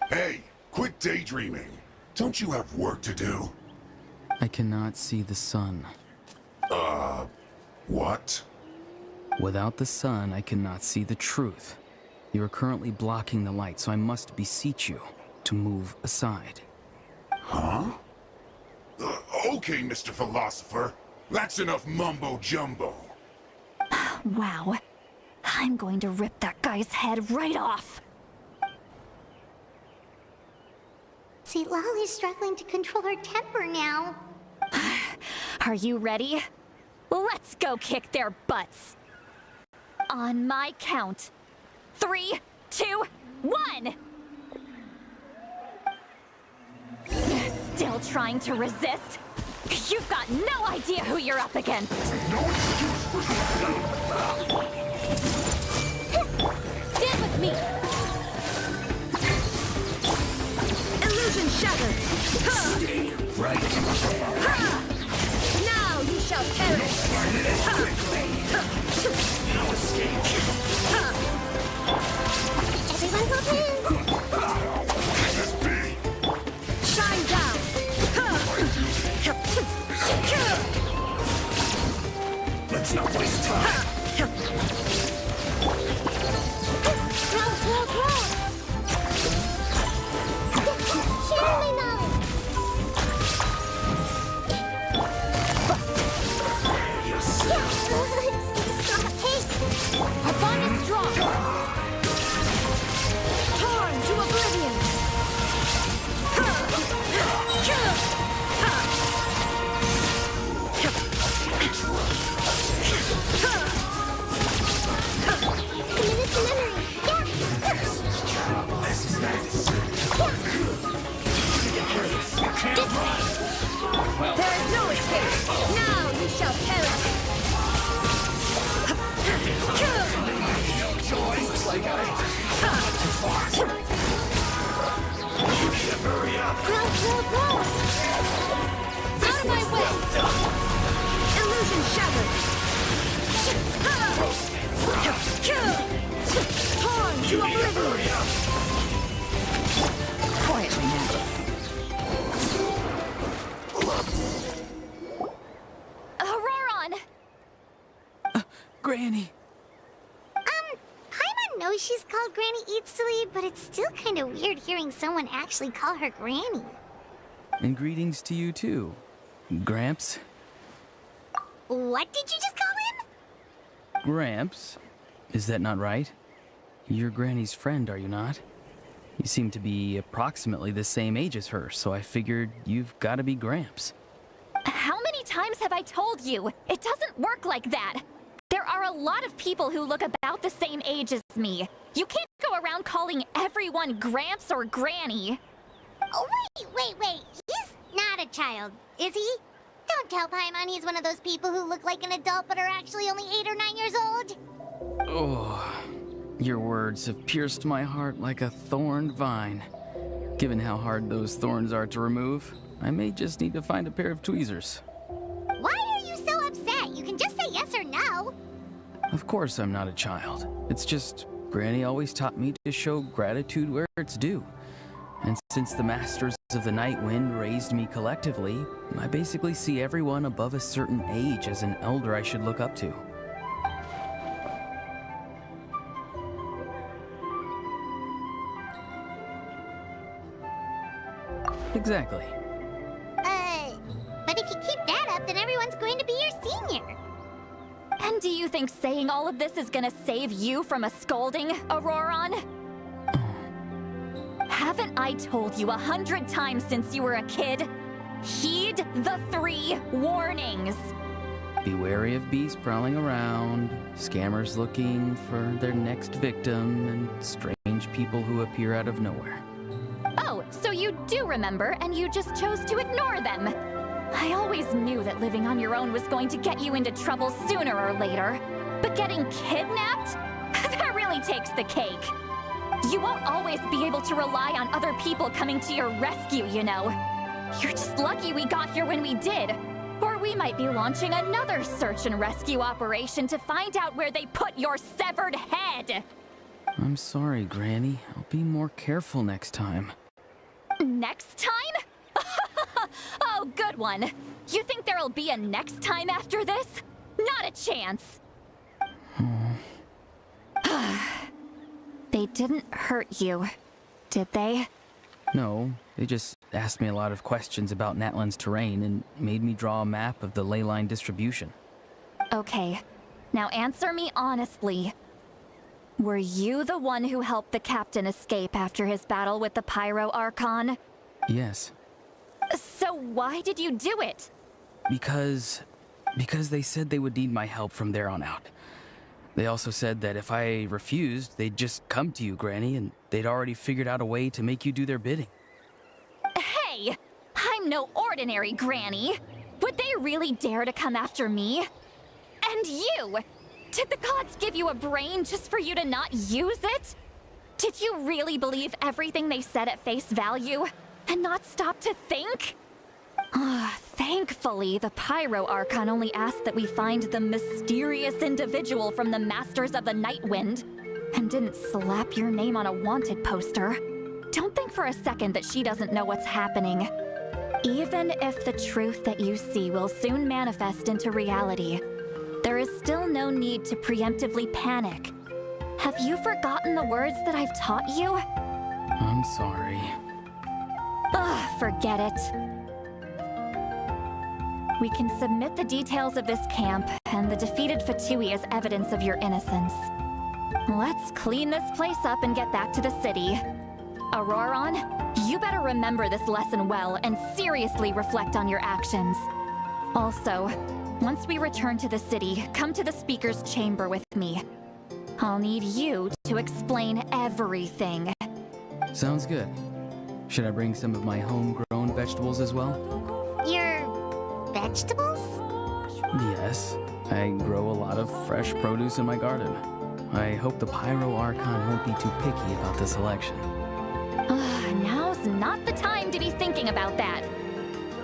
Hey, quit daydreaming. Don't you have work to do? I cannot see the sun. What? Without the sun, I cannot see the truth. You are currently blocking the light, so I must beseech you to move aside. Huh? Okay, Mr. Philosopher. That's enough mumbo-jumbo. Wow. I'm going to rip that guy's head right off. See, Lolly's struggling to control her temper now. Are you ready? Let's go kick their butts. On my count. 3, 2, 1! Still trying to resist? You've got no idea who you're up against! Stand with me! Illusion shattered! Stay right there. Now you shall perish! No escape. Everyone will move! This be. Shine down! Let's not waste time. Grow! Surely not! Our bond is strong! Torn to oblivion! There is no escape! Now you shall perish! Grow! Out of my way! Illusion shattered! Torn to oblivion! Quietly now. Auroron! Granny! Paimon knows she's called Granny Eats to Lead, but it's still kind of weird hearing someone actually call her Granny. And greetings to you too, Gramps. What did you just call him? Gramps? Is that not right? You're Granny's friend, are you not? You seem to be approximately the same age as her, so I figured you've got to be Gramps. How many times have I told you? It doesn't work like that. There are a lot of people who look about the same age as me. You can't go around calling everyone Gramps or Granny. Oh, wait. He's not a child, is he? Don't tell Paimon he's one of those people who look like an adult but are actually only 8 or 9 years old. Oh, your words have pierced my heart like a thorned vine. Given how hard those thorns are to remove, I may just need to find a pair of tweezers. Why are you so upset? You can just say yes or no. Of course I'm not a child. It's just Granny always taught me to show gratitude where it's due. And since the Masters of the Night Wind raised me collectively, I basically see everyone above a certain age as an elder I should look up to. Exactly. But if you keep that up, then everyone's going to be your senior. And do you think saying all of this is gonna save you from a scolding, Auroron? Haven't I told you 100 times since you were a kid? Heed the 3 warnings. Be wary of bees prowling around, scammers looking for their next victim, and strange people who appear out of nowhere. Oh, so you do remember, and you just chose to ignore them. I always knew that living on your own was going to get you into trouble sooner or later. But getting kidnapped? That really takes the cake. You won't always be able to rely on other people coming to your rescue, you know. You're just lucky we got here when we did. Or we might be launching another search and rescue operation to find out where they put your severed head. I'm sorry, Granny. I'll be more careful next time. Next time? Oh, good one. You think there'll be a next time after this? Not a chance. They didn't hurt you, did they? No, they just asked me a lot of questions about Natlan's terrain and made me draw a map of the ley line distribution. Okay, now answer me honestly. Were you the one who helped the captain escape after his battle with the Pyro Archon? Yes. So why did you do it? Because they said they would need my help from there on out. They also said that if I refused, they'd just come to you, Granny, and they'd already figured out a way to make you do their bidding. Hey! I'm no ordinary Granny! Would they really dare to come after me? And you! Did the gods give you a brain just for you to not use it? Did you really believe everything they said at face value, and not stop to think? Thankfully, the Pyro Archon only asked that we find the mysterious individual from the Masters of the Nightwind, and didn't slap your name on a wanted poster. Don't think for a second that she doesn't know what's happening. Even if the truth that you see will soon manifest into reality, there is still no need to preemptively panic. Have you forgotten the words that I've taught you? I'm sorry. Forget it. We can submit the details of this camp and the defeated Fatui as evidence of your innocence. Let's clean this place up and get back to the city. Auroron, you better remember this lesson well and seriously reflect on your actions. Also, once we return to the city, come to the speaker's chamber with me. I'll need you to explain everything. Sounds good. Should I bring some of my homegrown vegetables as well? Your vegetables? Yes. I grow a lot of fresh produce in my garden. I hope the Pyro Archon won't be too picky about the selection. Now's not the time to be thinking about that.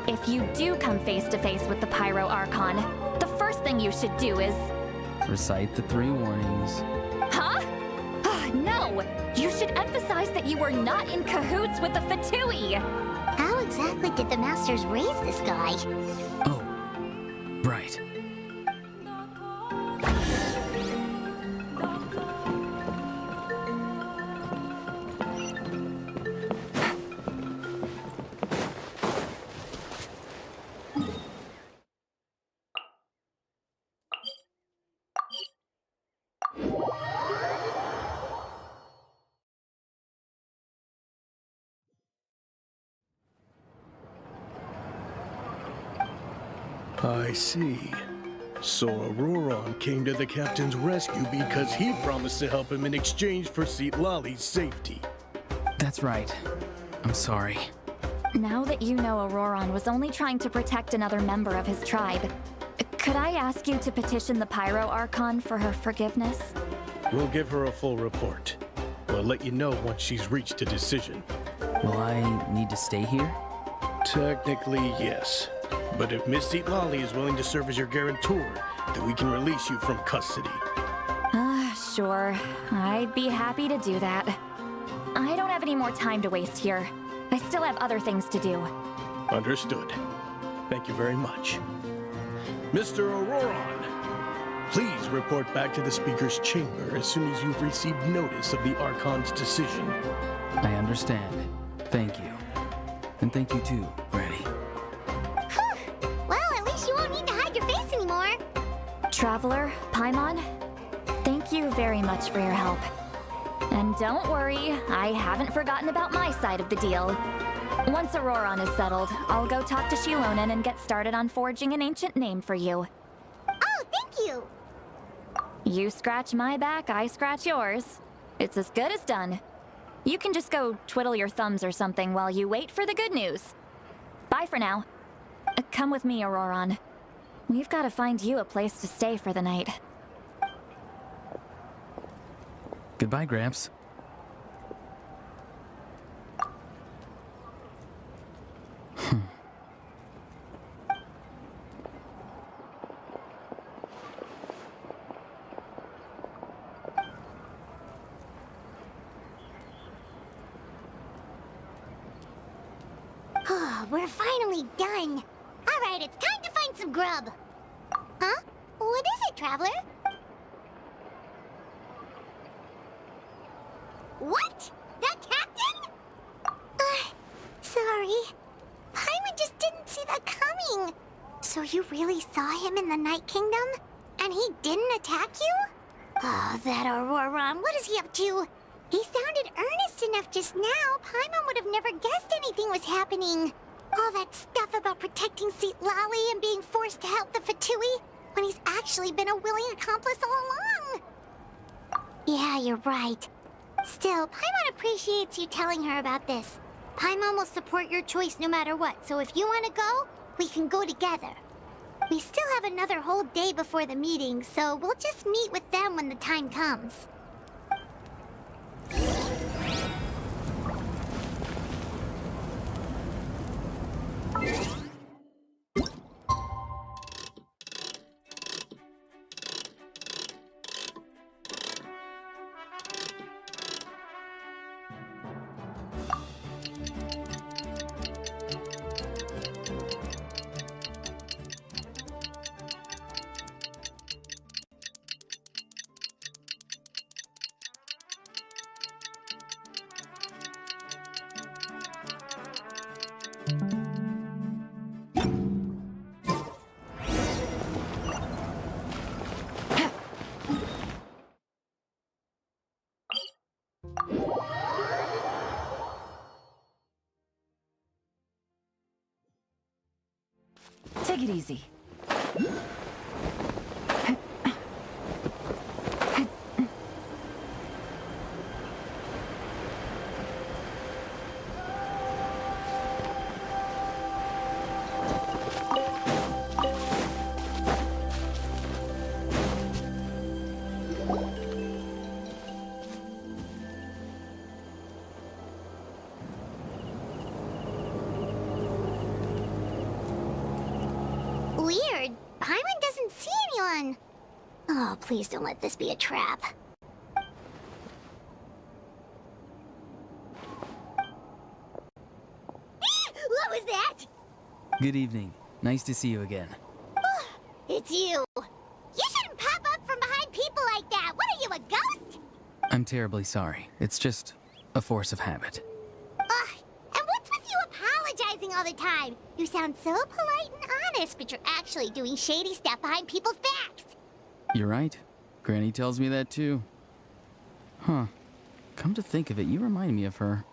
If you do come face to face with the Pyro Archon, the first thing you should do is... Recite the 3 warnings. Huh? No! You should emphasize that you were not in cahoots with the Fatui! How exactly did the Masters raise this guy? Oh, right. I see. So Auroron came to the captain's rescue because he promised to help him in exchange for Lali's safety. That's right. I'm sorry. Now that you know Auroron was only trying to protect another member of his tribe, could I ask you to petition the Pyro Archon for her forgiveness? We'll give her a full report. We'll let you know once she's reached a decision. Will I need to stay here? Technically, yes. But if Miss Lali is willing to serve as your guarantor, then we can release you from custody. Sure. I'd be happy to do that. I don't have any more time to waste here. I still have other things to do. Understood. Thank you very much. Mr. Auroron, please report back to the Speaker's chamber as soon as you've received notice of the Archon's decision. I understand. Thank you. And thank you too, Granny. Well, at least you won't need to hide your face anymore. Traveler, Paimon, thank you very much for your help. And don't worry, I haven't forgotten about my side of the deal. Once Auroron is settled, I'll go talk to Shilonen and get started on forging an ancient name for you. Oh, thank you. You scratch my back, I scratch yours. It's as good as done. You can just go twiddle your thumbs or something while you wait for the good news. Bye for now. Come with me, Auroron. We've got to find you a place to stay for the night. Goodbye, Gramps. we're finally done. Alright, it's time to find some grub. Huh? What is it, Traveler? What? The captain? Sorry. Paimon just didn't see that coming. So you really saw him in the Night Kingdom? And he didn't attack you? Oh, that Auroron, what is he up to? He sounded earnest enough just now. Paimon would have never guessed anything was happening. All that stuff about protecting Seat Lally and being forced to help the Fatui, when he's actually been a willing accomplice all along. Yeah, you're right. Still, Paimon appreciates you telling her about this. Paimon will support your choice no matter what, so if you want to go, we can go together. We still have another whole day before the meeting, so we'll just meet with them when the time comes. Take it easy. Weird. Paimon doesn't see anyone. Oh, please don't let this be a trap. What was that? Good evening. Nice to see you again. It's you. You shouldn't pop up from behind people like that. What are you, a ghost? I'm terribly sorry. It's just a force of habit. And what's with you apologizing all the time? You sound so polite and honest, but you're actually doing shady stuff behind people's backs. You're right. Granny tells me that too. Huh. Come to think of it, you remind me of her.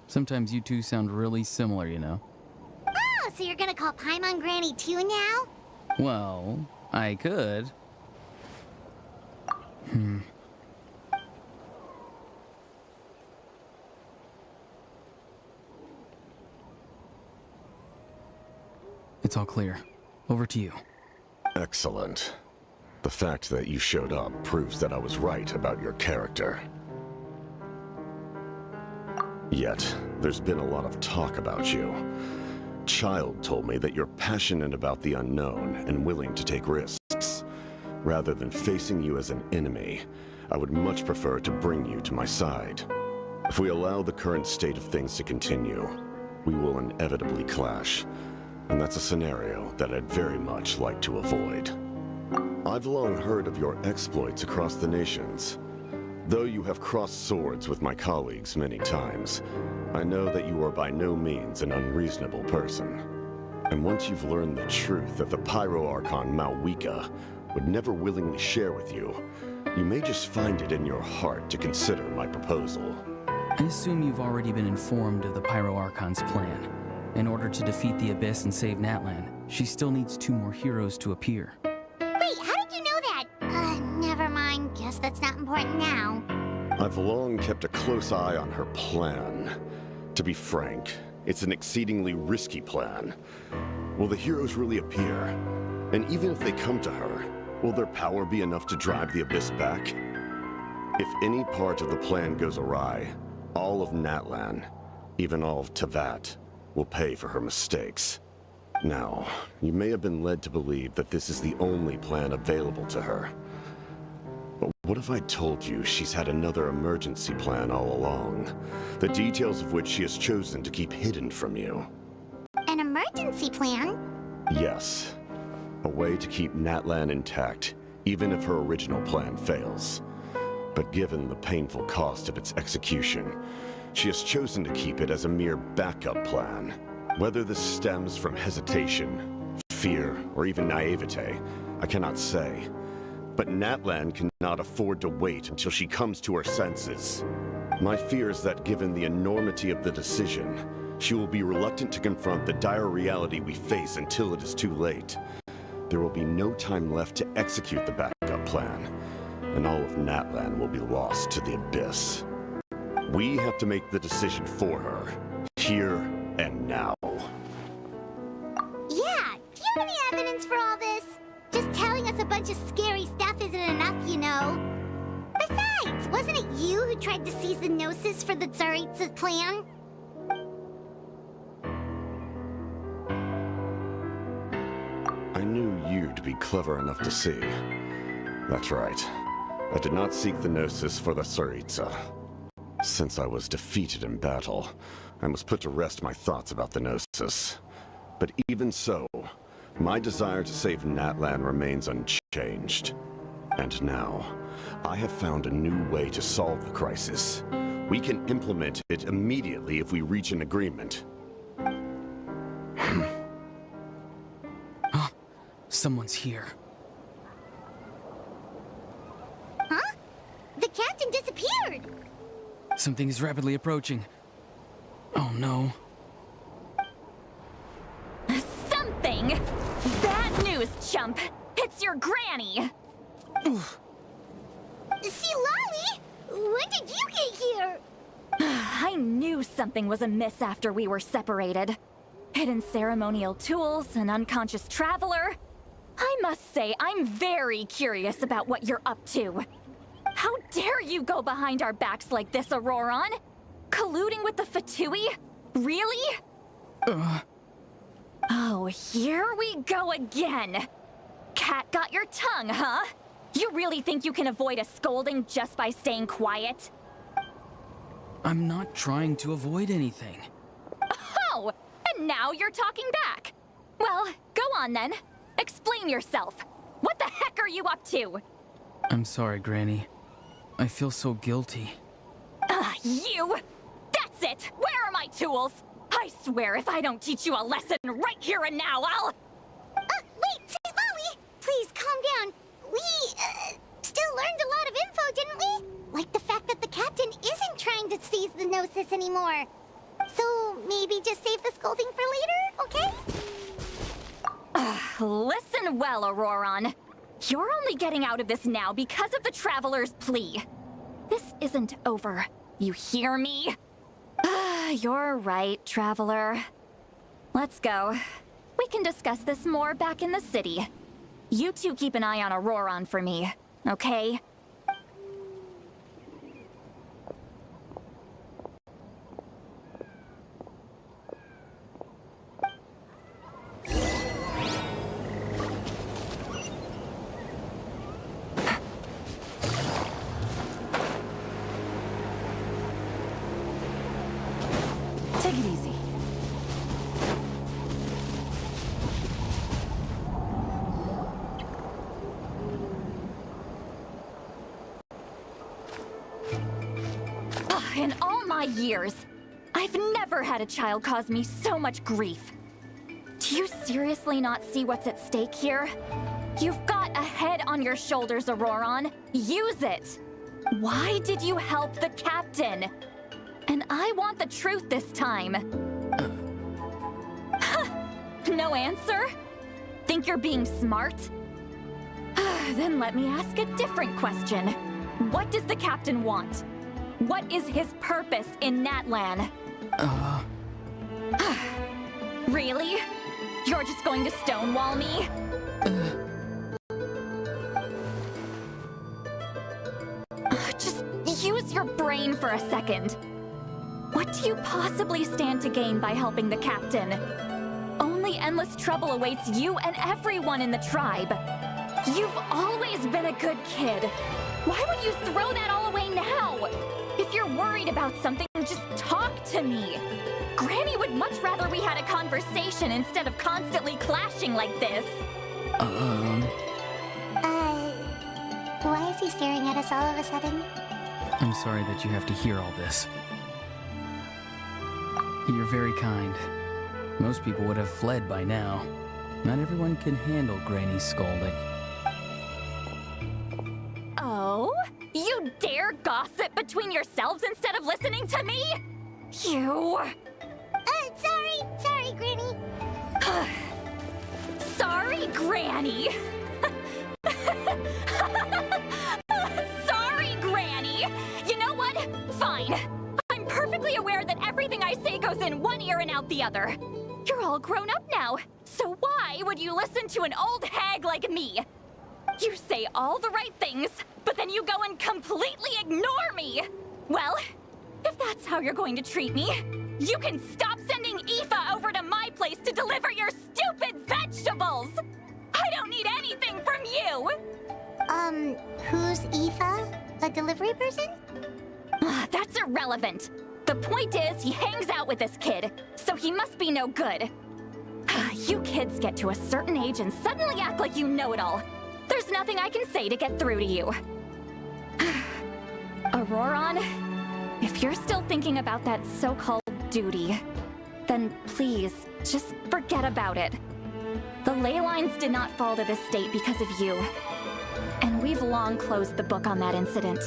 Sometimes you two sound really similar, you know. Oh, so you're gonna call Paimon Granny too now? Well, I could. It's all clear. Over to you. Excellent. The fact that you showed up proves that I was right about your character. Yet, there's been a lot of talk about you. Child told me that you're passionate about the unknown and willing to take risks. Rather than facing you as an enemy, I would much prefer to bring you to my side. If we allow the current state of things to continue, we will inevitably clash. And that's a scenario that I'd very much like to avoid. I've long heard of your exploits across the nations. Though you have crossed swords with my colleagues many times, I know that you are by no means an unreasonable person. And once you've learned the truth that the Pyro Archon Malwika would never willingly share with you, you may just find it in your heart to consider my proposal. I assume you've already been informed of the Pyro Archon's plan. In order to defeat the Abyss and save Natlan, she still needs 2 more heroes to appear. Wait, how did you know that? Never mind. Guess that's not important now. I've long kept a close eye on her plan. To be frank, it's an exceedingly risky plan. Will the heroes really appear? And even if they come to her, will their power be enough to drive the Abyss back? If any part of the plan goes awry, all of Natlan, even all of Tevat, will pay for her mistakes. Now, you may have been led to believe that this is the only plan available to her. But what if I told you she's had another emergency plan all along, the details of which she has chosen to keep hidden from you? An emergency plan. Yes. A way to keep Natlan intact, even if her original plan fails. But given the painful cost of its execution, she has chosen to keep it as a mere backup plan. Whether this stems from hesitation, fear, or even naivete, I cannot say. But Natlan cannot afford to wait until she comes to her senses. My fear is that given the enormity of the decision, she will be reluctant to confront the dire reality we face until it is too late. There will be no time left to execute the backup plan, and all of Natlan will be lost to the abyss. We have to make the decision for her, here and now. Yeah, do you have any evidence for all this? Just telling us a bunch of scary stuff isn't enough, you know. Besides, wasn't it you who tried to seize the Gnosis for the Tsaritsa's plan? I knew you to be clever enough to see. That's right. I did not seek the Gnosis for the Tsaritsa. Since I was defeated in battle, I must put to rest my thoughts about the Gnosis. But even so, my desire to save Natlan remains unchanged. And now, I have found a new way to solve the crisis. We can implement it immediately if we reach an agreement. Someone's here. Huh? The captain disappeared! Something is rapidly approaching. Oh no. Something? Bad news, chump! It's your granny! See, Lolly? When did you get here? I knew something was amiss after we were separated. Hidden ceremonial tools, an unconscious traveler. I must say, I'm very curious about what you're up to. How dare you go behind our backs like this, Auroron? Colluding with the Fatui? Really? Oh, here we go again. Cat got your tongue, huh? You really think you can avoid a scolding just by staying quiet? I'm not trying to avoid anything. Oh, and now you're talking back. Well, go on then. Explain yourself. What the heck are you up to? I'm sorry, Granny. I feel so guilty. You! That's it! Where are my tools? I swear if I don't teach you a lesson right here and now, I'll... Wait, say, Lolly! Please, calm down. We, still learned a lot of info, didn't we? Like the fact that the captain isn't trying to seize the Gnosis anymore. So, maybe just save the scolding for later, okay? Listen well, Auroron. You're only getting out of this now because of the Traveler's plea. This isn't over. You hear me? You're right, Traveler. Let's go. We can discuss this more back in the city. You two keep an eye on Auroron for me, okay? Take it easy. In all my years, I've never had a child cause me so much grief. Do you seriously not see what's at stake here? You've got a head on your shoulders, Auroron. Use it! Why did you help the captain? And I want the truth this time. No answer? Think you're being smart? Then let me ask a different question. What does the captain want? What is his purpose in Natlan? Really? You're just going to stonewall me? Just use your brain for a second. What do you possibly stand to gain by helping the captain? Only endless trouble awaits you and everyone in the tribe. You've always been a good kid. Why would you throw that all away now? If you're worried about something, just talk to me. Granny would would much rather we had a conversation instead of constantly clashing like this. Why is he staring at us all of a sudden? I'm sorry that you have to hear all this. You're very kind. Most people would have fled by now. Not everyone can handle Granny's scolding. Oh? You dare gossip between yourselves instead of listening to me? You... Sorry, Granny. Sorry, Granny. Sorry, Granny. You know what? Fine. I'm perfectly aware that everything I say goes in one ear and out the other. You're all grown up now, so why would you listen to an old hag like me? You say all the right things, but then you go and completely ignore me. Well, if that's how you're going to treat me, you can stop sending Aoife over to my place to deliver your stupid vegetables! I don't need anything from you! Who's Aoife? A delivery person? That's irrelevant. The point is, he hangs out with this kid, so he must be no good. You kids get to a certain age and suddenly act like you know it all. There's nothing I can say to get through to you. Auroron, if you're still thinking about that so-called duty, then please, just forget about it. The ley lines did not fall to this state because of you. And we've long closed the book on that incident.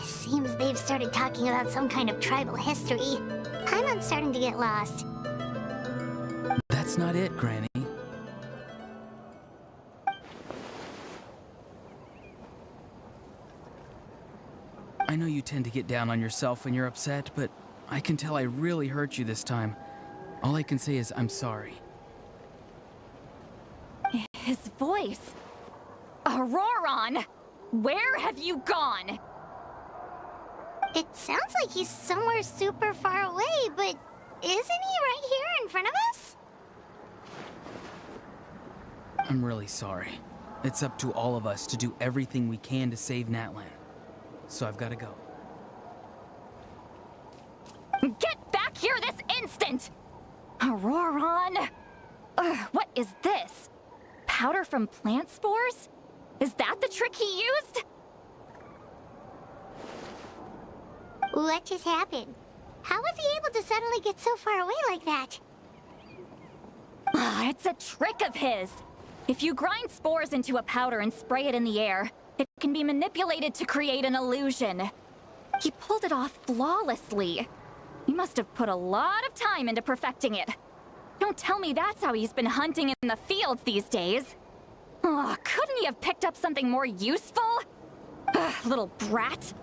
Seems they've started talking about some kind of tribal history. I'm starting to get lost. That's not it, Granny. I know you tend to get down on yourself when you're upset, but I can tell I really hurt you this time. All I can say is I'm sorry. His voice. Auroron! Where have you gone? It sounds like he's somewhere super far away, but isn't he right here in front of us? I'm really sorry. It's up to all of us to do everything we can to save Natlan. So I've got to go. Get back here this instant! Auroron! What is this? Powder from plant spores? Is that the trick he used? What just happened? How was he able to suddenly get so far away like that? It's a trick of his. If you grind spores into a powder and spray it in the air, it can be manipulated to create an illusion. He pulled it off flawlessly. He must have put a lot of time into perfecting it. Don't tell me that's how he's been hunting in the fields these days. Oh, couldn't he have picked up something more useful? Little brat.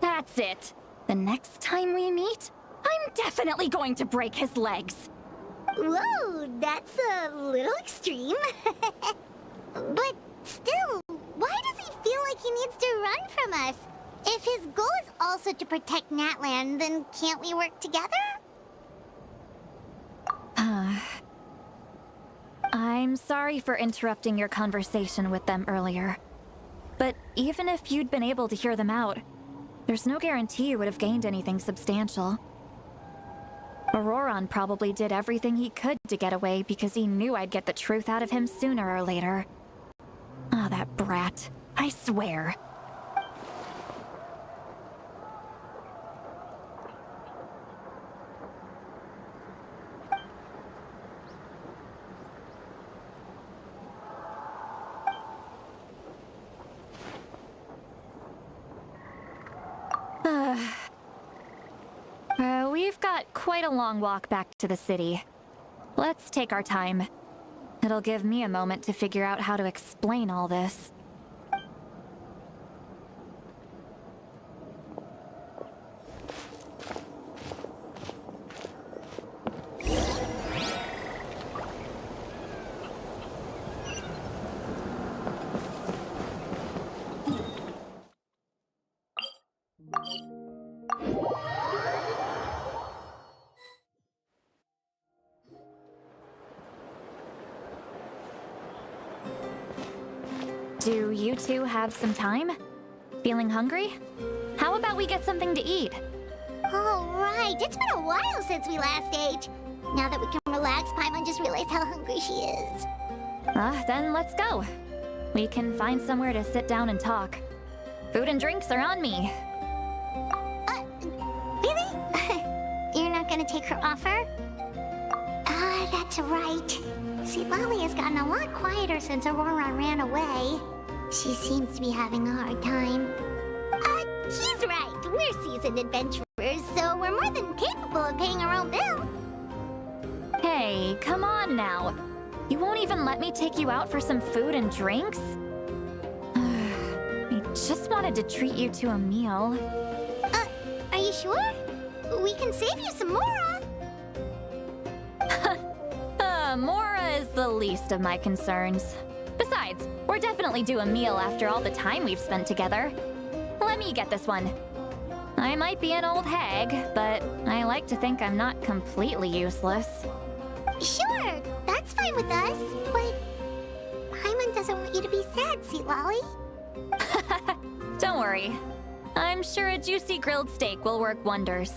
That's it. The next time we meet, I'm definitely going to break his legs. Whoa, that's a little extreme. But still, why does he feel like he needs to run from us? If his goal is also to protect Natlan, then can't we work together? I'm sorry for interrupting your conversation with them earlier. But even if you'd been able to hear them out, there's no guarantee you would have gained anything substantial. Auroron probably did everything he could to get away because he knew I'd get the truth out of him sooner or later. Ah, that brat. I swear. We've got quite a long walk back to the city. Let's take our time. It'll give me a moment to figure out how to explain all this. Do you two have some time? Feeling hungry? How about we get something to eat? All right, right. It's been a while since we last ate. Now that we can relax, Paimon just realized how hungry she is. Then let's go. We can find somewhere to sit down and talk. Food and drinks are on me. Really? You're not gonna take her offer? That's right. See, Lolly has gotten a lot quieter since Aurora ran away. She seems to be having a hard time. He's right. We're seasoned adventurers, so we're more than capable of paying our own bill. Hey, come on now. You won't even let me take you out for some food and drinks? I just wanted to treat you to a meal. Are you sure? We can save you some Mora. Mora is the least of my concerns. Besides, we're definitely due a meal after all the time we've spent together. Let me get this one. I might be an old hag, but I like to think I'm not completely useless. Sure, that's fine with us. But Paimon doesn't want you to be sad, sweet Lolly. Don't worry. I'm sure a juicy grilled steak will work wonders.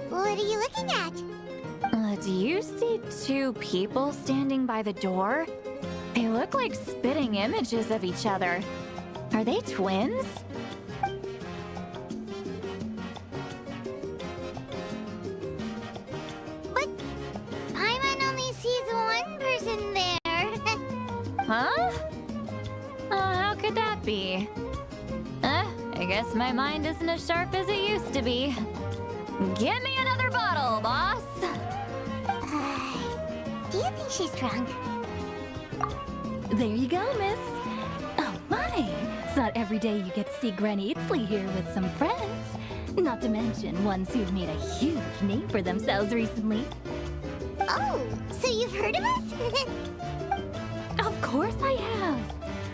What are you looking at? Do you see two people standing by the door? They look like spitting images of each other. Are they twins? But Paimon only sees one person there. Huh? How could that be? I guess my mind isn't as sharp as it used to be. Give me another bottle, boss! Do you think she's drunk? There you go, miss. Oh my! It's not every day you get to see Granny Eatsley here with some friends. Not to mention ones who've made a huge name for themselves recently. Oh, so you've heard of us? Of course I have!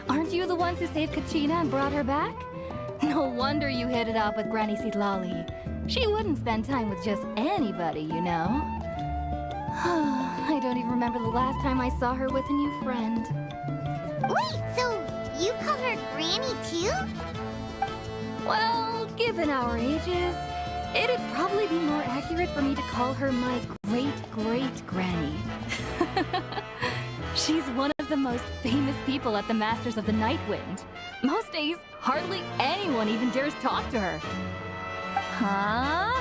Aren't you the ones who saved Kachina and brought her back? No wonder you hit it off with Granny Seedlolly. She wouldn't spend time with just anybody, you know. I don't even remember the last time I saw her with a new friend. Wait, so you call her Granny too? Well, given our ages, it'd probably be more accurate for me to call her my great-great-granny. She's one of the most famous people at the Masters of the Nightwind. Most days, hardly anyone even dares talk to her. Huh?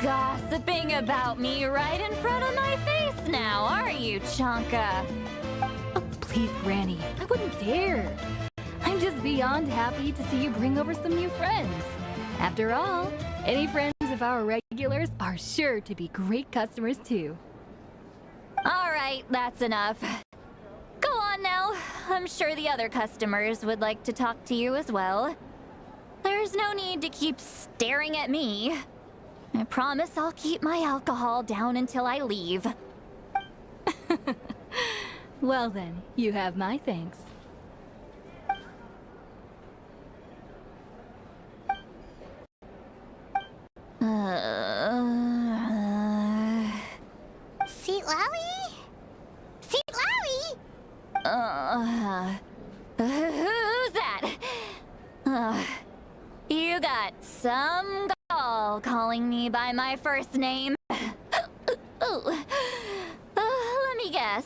Gossiping about me right in front of my face now, are you, Chonka? Oh, please, Granny, I wouldn't dare. I'm just beyond happy to see you bring over some new friends. After all, any friends of our regulars are sure to be great customers too. All right, that's enough. Go on now. I'm sure the other customers would like to talk to you as well. There's no need to keep staring at me. I promise I'll keep my alcohol down until I leave. Well then, you have my thanks. Seat Lolly? Seat Lolly? Who's that? You got some gall calling me by my first name. Let me guess.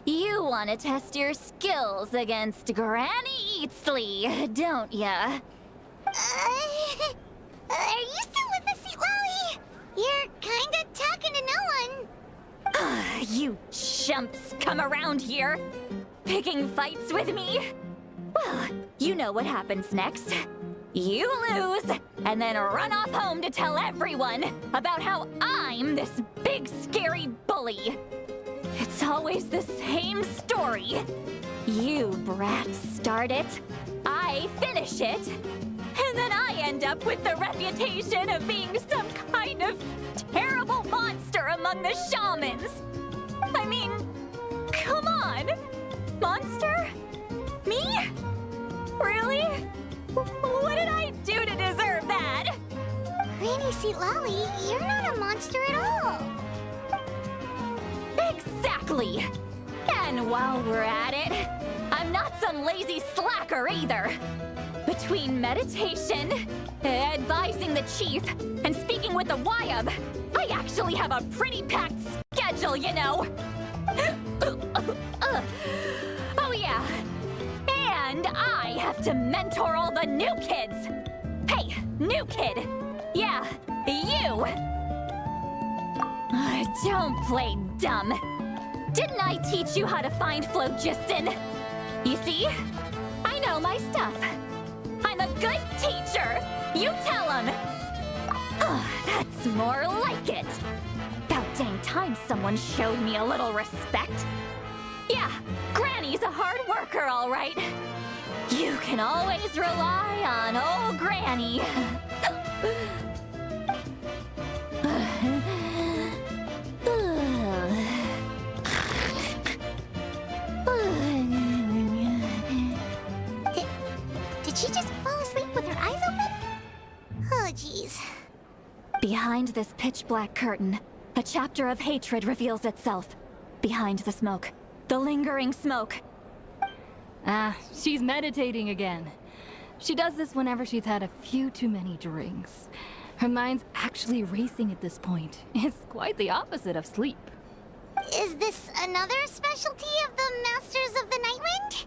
You want to test your skills against Granny Eatsley, don't ya? Are you still with us, Seat Lolly? You're kinda talking to no one. You chumps come around here, picking fights with me? Well, you know what happens next. you lose, and then run off home to tell everyone about how I'm this big scary bully. It's always the same story. You brats start it, I finish it, and then I end up with the reputation of being some kind of terrible monster among the shamans. I mean, come on! Monster? Me? Really? What did I do to deserve that? Granny Lolly, you're not a monster at all. Exactly! And while we're at it, I'm not some lazy slacker either. Between meditation, advising the chief, and speaking with the Wyab, I actually have a pretty packed schedule, you know. Oh yeah, and I have to mentor all the new kids. Hey, new kid. Yeah, you. Don't play dumb. Didn't I teach you how to find phlogiston? You see? I know my stuff. I'm a good teacher. You tell him. That's more like it. About dang time someone showed me a little respect. Yeah, Granny's a hard worker, all right. You can always rely on old Granny. Did she just fall asleep with her eyes open? Oh, jeez. Behind this pitch-black curtain, a chapter of hatred reveals itself. Behind the smoke. The lingering smoke. She's meditating again. She does this whenever she's had a few too many drinks. Her mind's actually racing at this point. It's quite the opposite of sleep. Is this another specialty of the Masters of the Nightwind?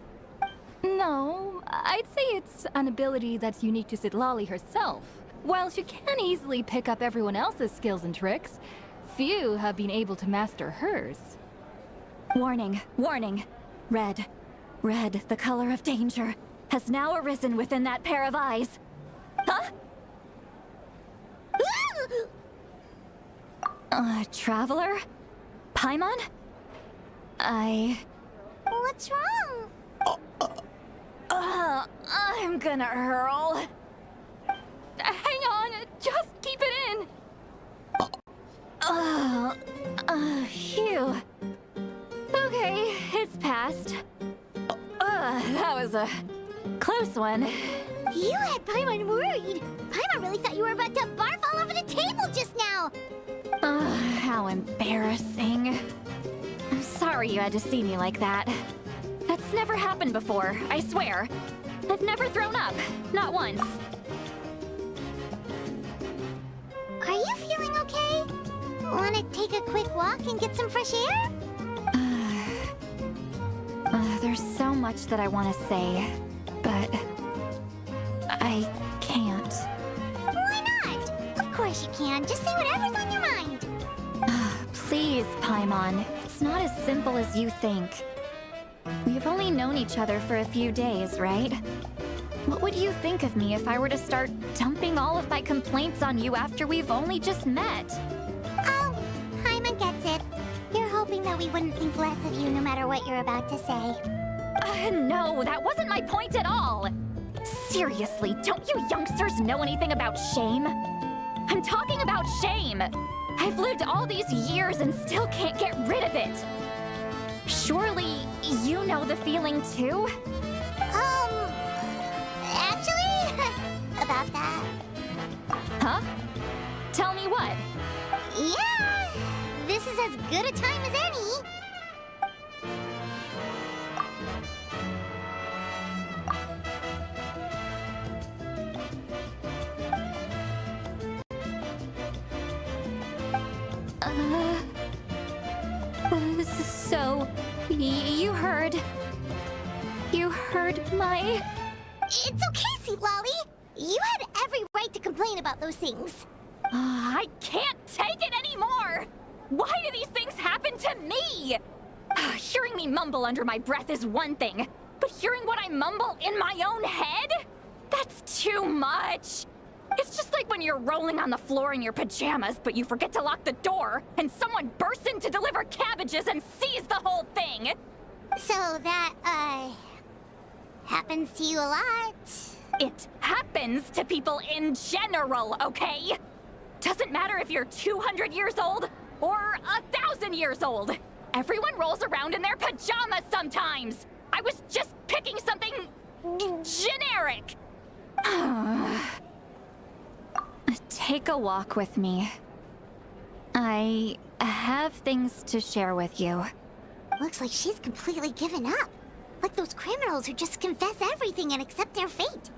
No, I'd say it's an ability that's unique to Citlali herself. While she can easily pick up everyone else's skills and tricks, few have been able to master hers. Warning, warning. Red. Red, the color of danger, has now arisen within that pair of eyes. Huh? Traveler? Paimon? What's wrong? I'm gonna hurl. Hang on, just keep it in. Phew. Okay, it's passed. That was a close one. You had Paimon worried. Paimon really thought you were about to barf all over the table just now. How embarrassing. I'm sorry you had to see me like that. That's never happened before, I swear. I've never thrown up, not once. Are you feeling okay? Want to take a quick walk and get some fresh air? There's so much that I want to say, but I can't. Why not? Of course you can. Just say whatever's on your mind. Please, Paimon. It's not as simple as you think. We've only known each other for a few days, right? What would you think of me if I were to start dumping all of my complaints on you after we've only just met? Oh, Paimon gets it. You're hoping that we wouldn't think less of you no matter what you're about to say. No, that wasn't my point at all. Seriously, don't you youngsters know anything about shame? I'm talking about shame. I've lived all these years and still can't get rid of it. Surely, you know the feeling too? Actually, about that. Huh? Tell me what? Yeah, this is as good a time as any. So, you heard my... It's okay, Sweet Lolly. You had every right to complain about those things. I can't take it anymore! Why do these things happen to me? Hearing me mumble under my breath is one thing, but hearing what I mumble in my own head? That's too much! It's just like when you're rolling on the floor in your pajamas, but you forget to lock the door, and someone bursts in to deliver cabbages and sees the whole thing! So that, happens to you a lot. It happens to people in general, okay? Doesn't matter if you're 200 years old or 1,000 years old. Everyone rolls around in their pajamas sometimes. I was just picking something generic. Take a walk with me. I have things to share with you. Looks like she's completely given up. Like those criminals who just confess everything and accept their fate.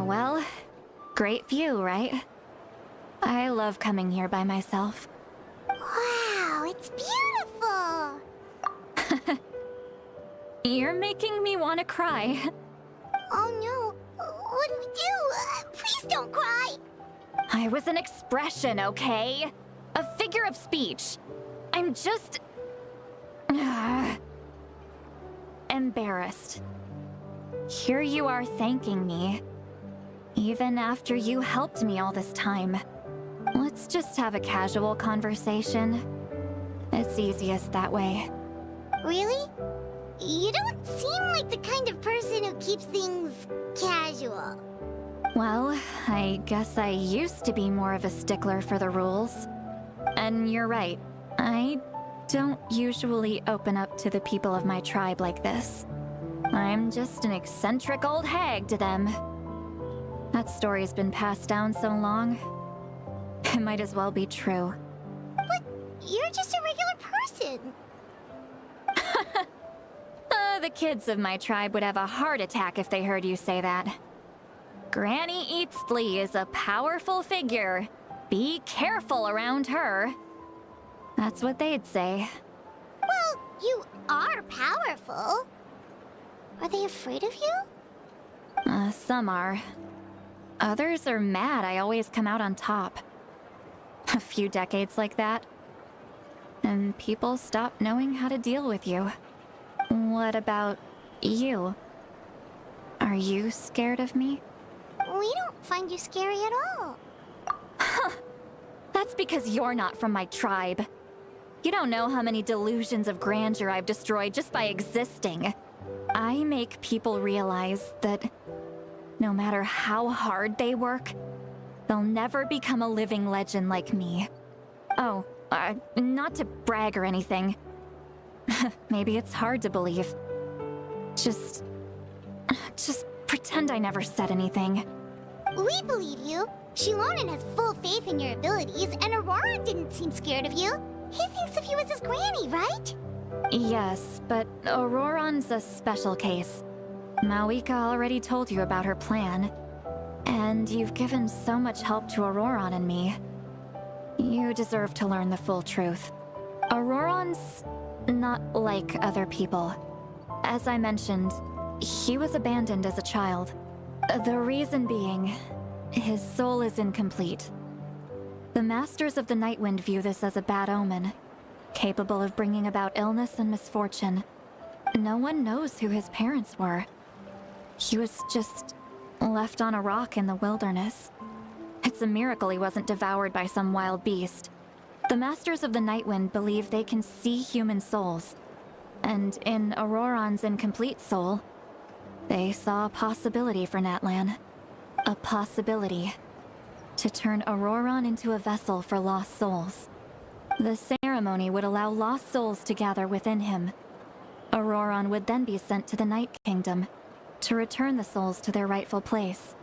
Well, great view, right? I love coming here by myself. Wow, it's beautiful! You're making me want to cry. Oh no, what do we do? Please don't cry! I was an expression, okay? A figure of speech. I'm just... embarrassed. Here you are thanking me. Even after you helped me all this time. Let's just have a casual conversation. It's easiest that way. Really? You don't seem like the kind of person who keeps things casual. Well, I guess I used to be more of a stickler for the rules. And you're right, I don't usually open up to the people of my tribe like this. I'm just an eccentric old hag to them. That story's been passed down so long, it might as well be true. But you're just a regular person. The kids of my tribe would have a heart attack if they heard you say that. Granny Eatsley is a powerful figure. Be careful around her. That's what they'd say. Well, you are powerful. Are they afraid of you? Some are. Others are mad I always come out on top. A few decades like that, and people stop knowing how to deal with you. What about you? Are you scared of me? We don't find you scary at all. That's because you're not from my tribe. You don't know how many delusions of grandeur I've destroyed just by existing. I make people realize that no matter how hard they work, they'll never become a living legend like me. Oh, not to brag or anything. Maybe it's hard to believe. Just pretend I never said anything. We believe you. Shilonen has full faith in your abilities, and Aurora didn't seem scared of you. He thinks of you as his granny, right? Yes, but Auroron's a special case. Mawika already told you about her plan. And you've given so much help to Auroron and me. You deserve to learn the full truth. Auroron's not like other people. As I mentioned, he was abandoned as a child. The reason being, his soul is incomplete. The Masters of the Nightwind view this as a bad omen, capable of bringing about illness and misfortune. No one knows who his parents were. He was just left on a rock in the wilderness. It's a miracle he wasn't devoured by some wild beast. The Masters of the Nightwind believe they can see human souls. And in Auroron's incomplete soul, they saw a possibility for Natlan. A possibility to turn Auroron into a vessel for lost souls. The ceremony would allow lost souls to gather within him. Auroron would then be sent to the Night Kingdom to return the souls to their rightful place,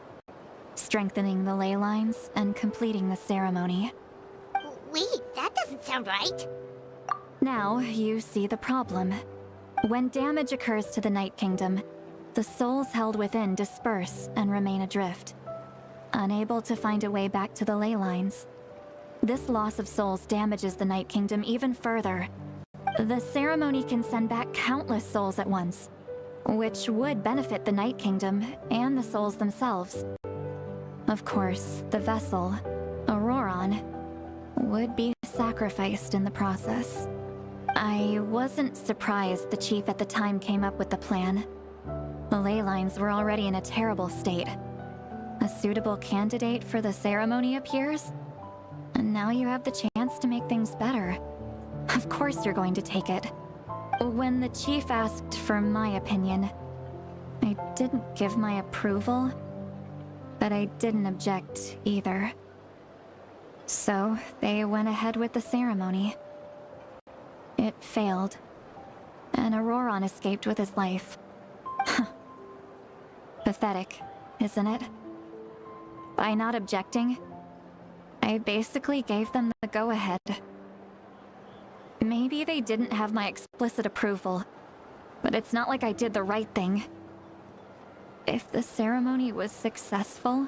strengthening the ley lines and completing the ceremony. Wait, that doesn't sound right. Now you see the problem. When damage occurs to the Night Kingdom, the souls held within disperse and remain adrift, unable to find a way back to the ley lines. This loss of souls damages the Night Kingdom even further. The ceremony can send back countless souls at once, which would benefit the Night Kingdom and the souls themselves. Of course, the vessel, Auroron, would be sacrificed in the process. I wasn't surprised the chief at the time came up with the plan. The ley lines were already in a terrible state. A suitable candidate for the ceremony appears, and now you have the chance to make things better. Of course you're going to take it. When the chief asked for my opinion, I didn't give my approval, but I didn't object either. So they went ahead with the ceremony. It failed, and Auroron escaped with his life. Pathetic, isn't it? By not objecting, I basically gave them the go-ahead. Maybe they didn't have my explicit approval, but it's not like I did the right thing. If the ceremony was successful,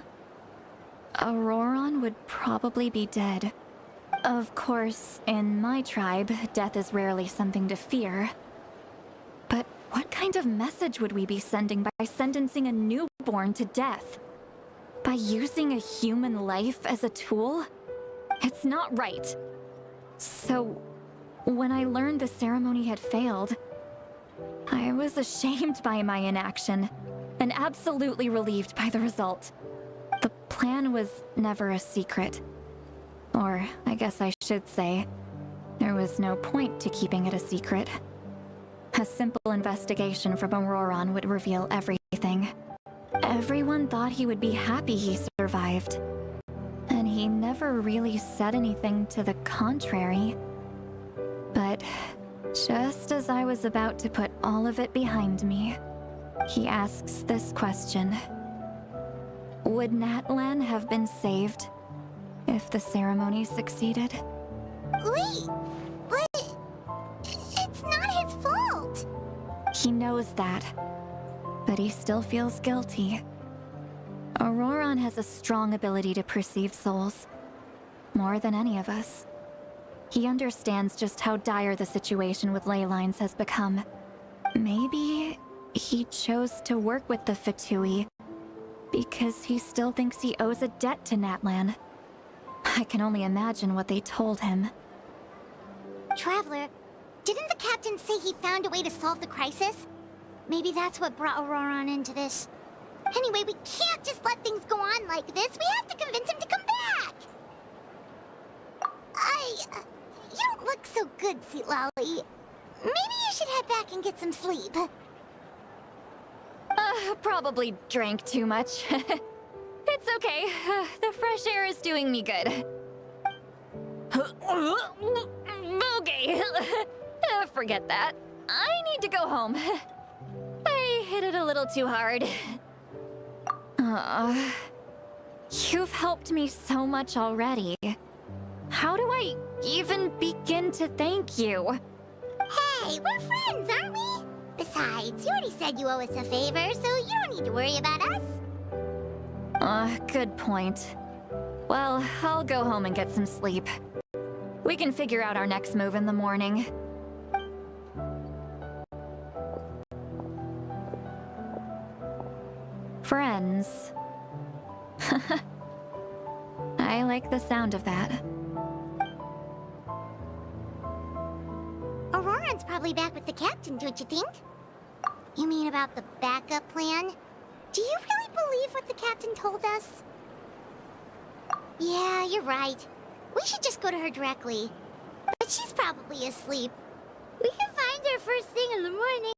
Auroron would probably be dead. Of course, in my tribe, death is rarely something to fear. But what kind of message would we be sending by sentencing a newborn to death? By using a human life as a tool? It's not right. So, when I learned the ceremony had failed, I was ashamed by my inaction, and absolutely relieved by the result. The plan was never a secret. Or, I guess I should say, there was no point to keeping it a secret. A simple investigation from Auroron would reveal everything. Everyone thought he would be happy he survived. And he never really said anything to the contrary. But just as I was about to put all of it behind me, he asks this question. Would Natlan have been saved if the ceremony succeeded? Wait, but it's not his fault. He knows that, but he still feels guilty. Auroron has a strong ability to perceive souls, more than any of us. He understands just how dire the situation with ley lines has become. Maybe he chose to work with the Fatui because he still thinks he owes a debt to Natlan. I can only imagine what they told him. Traveler, didn't the captain say he found a way to solve the crisis? Maybe that's what brought Auroron into this. Anyway, we can't just let things go on like this. We have to convince him to come back. You don't look so good, Seatlali. Maybe you should head back and get some sleep. Probably drank too much. It's okay. The fresh air is doing me good. Okay. Forget that. I need to go home. I hit it a little too hard. You've helped me so much already. How do I even begin to thank you? Hey, we're friends, aren't we? Besides, you already said you owe us a favor, so you don't need to worry about us. Good point. Well, I'll go home and get some sleep. We can figure out our next move in the morning. Friends. I like the sound of that. Auroron's probably back with the captain, don't you think? You mean about the backup plan? Do you really believe what the captain told us? Yeah, you're right. We should just go to her directly. But she's probably asleep. We can find her first thing in the morning.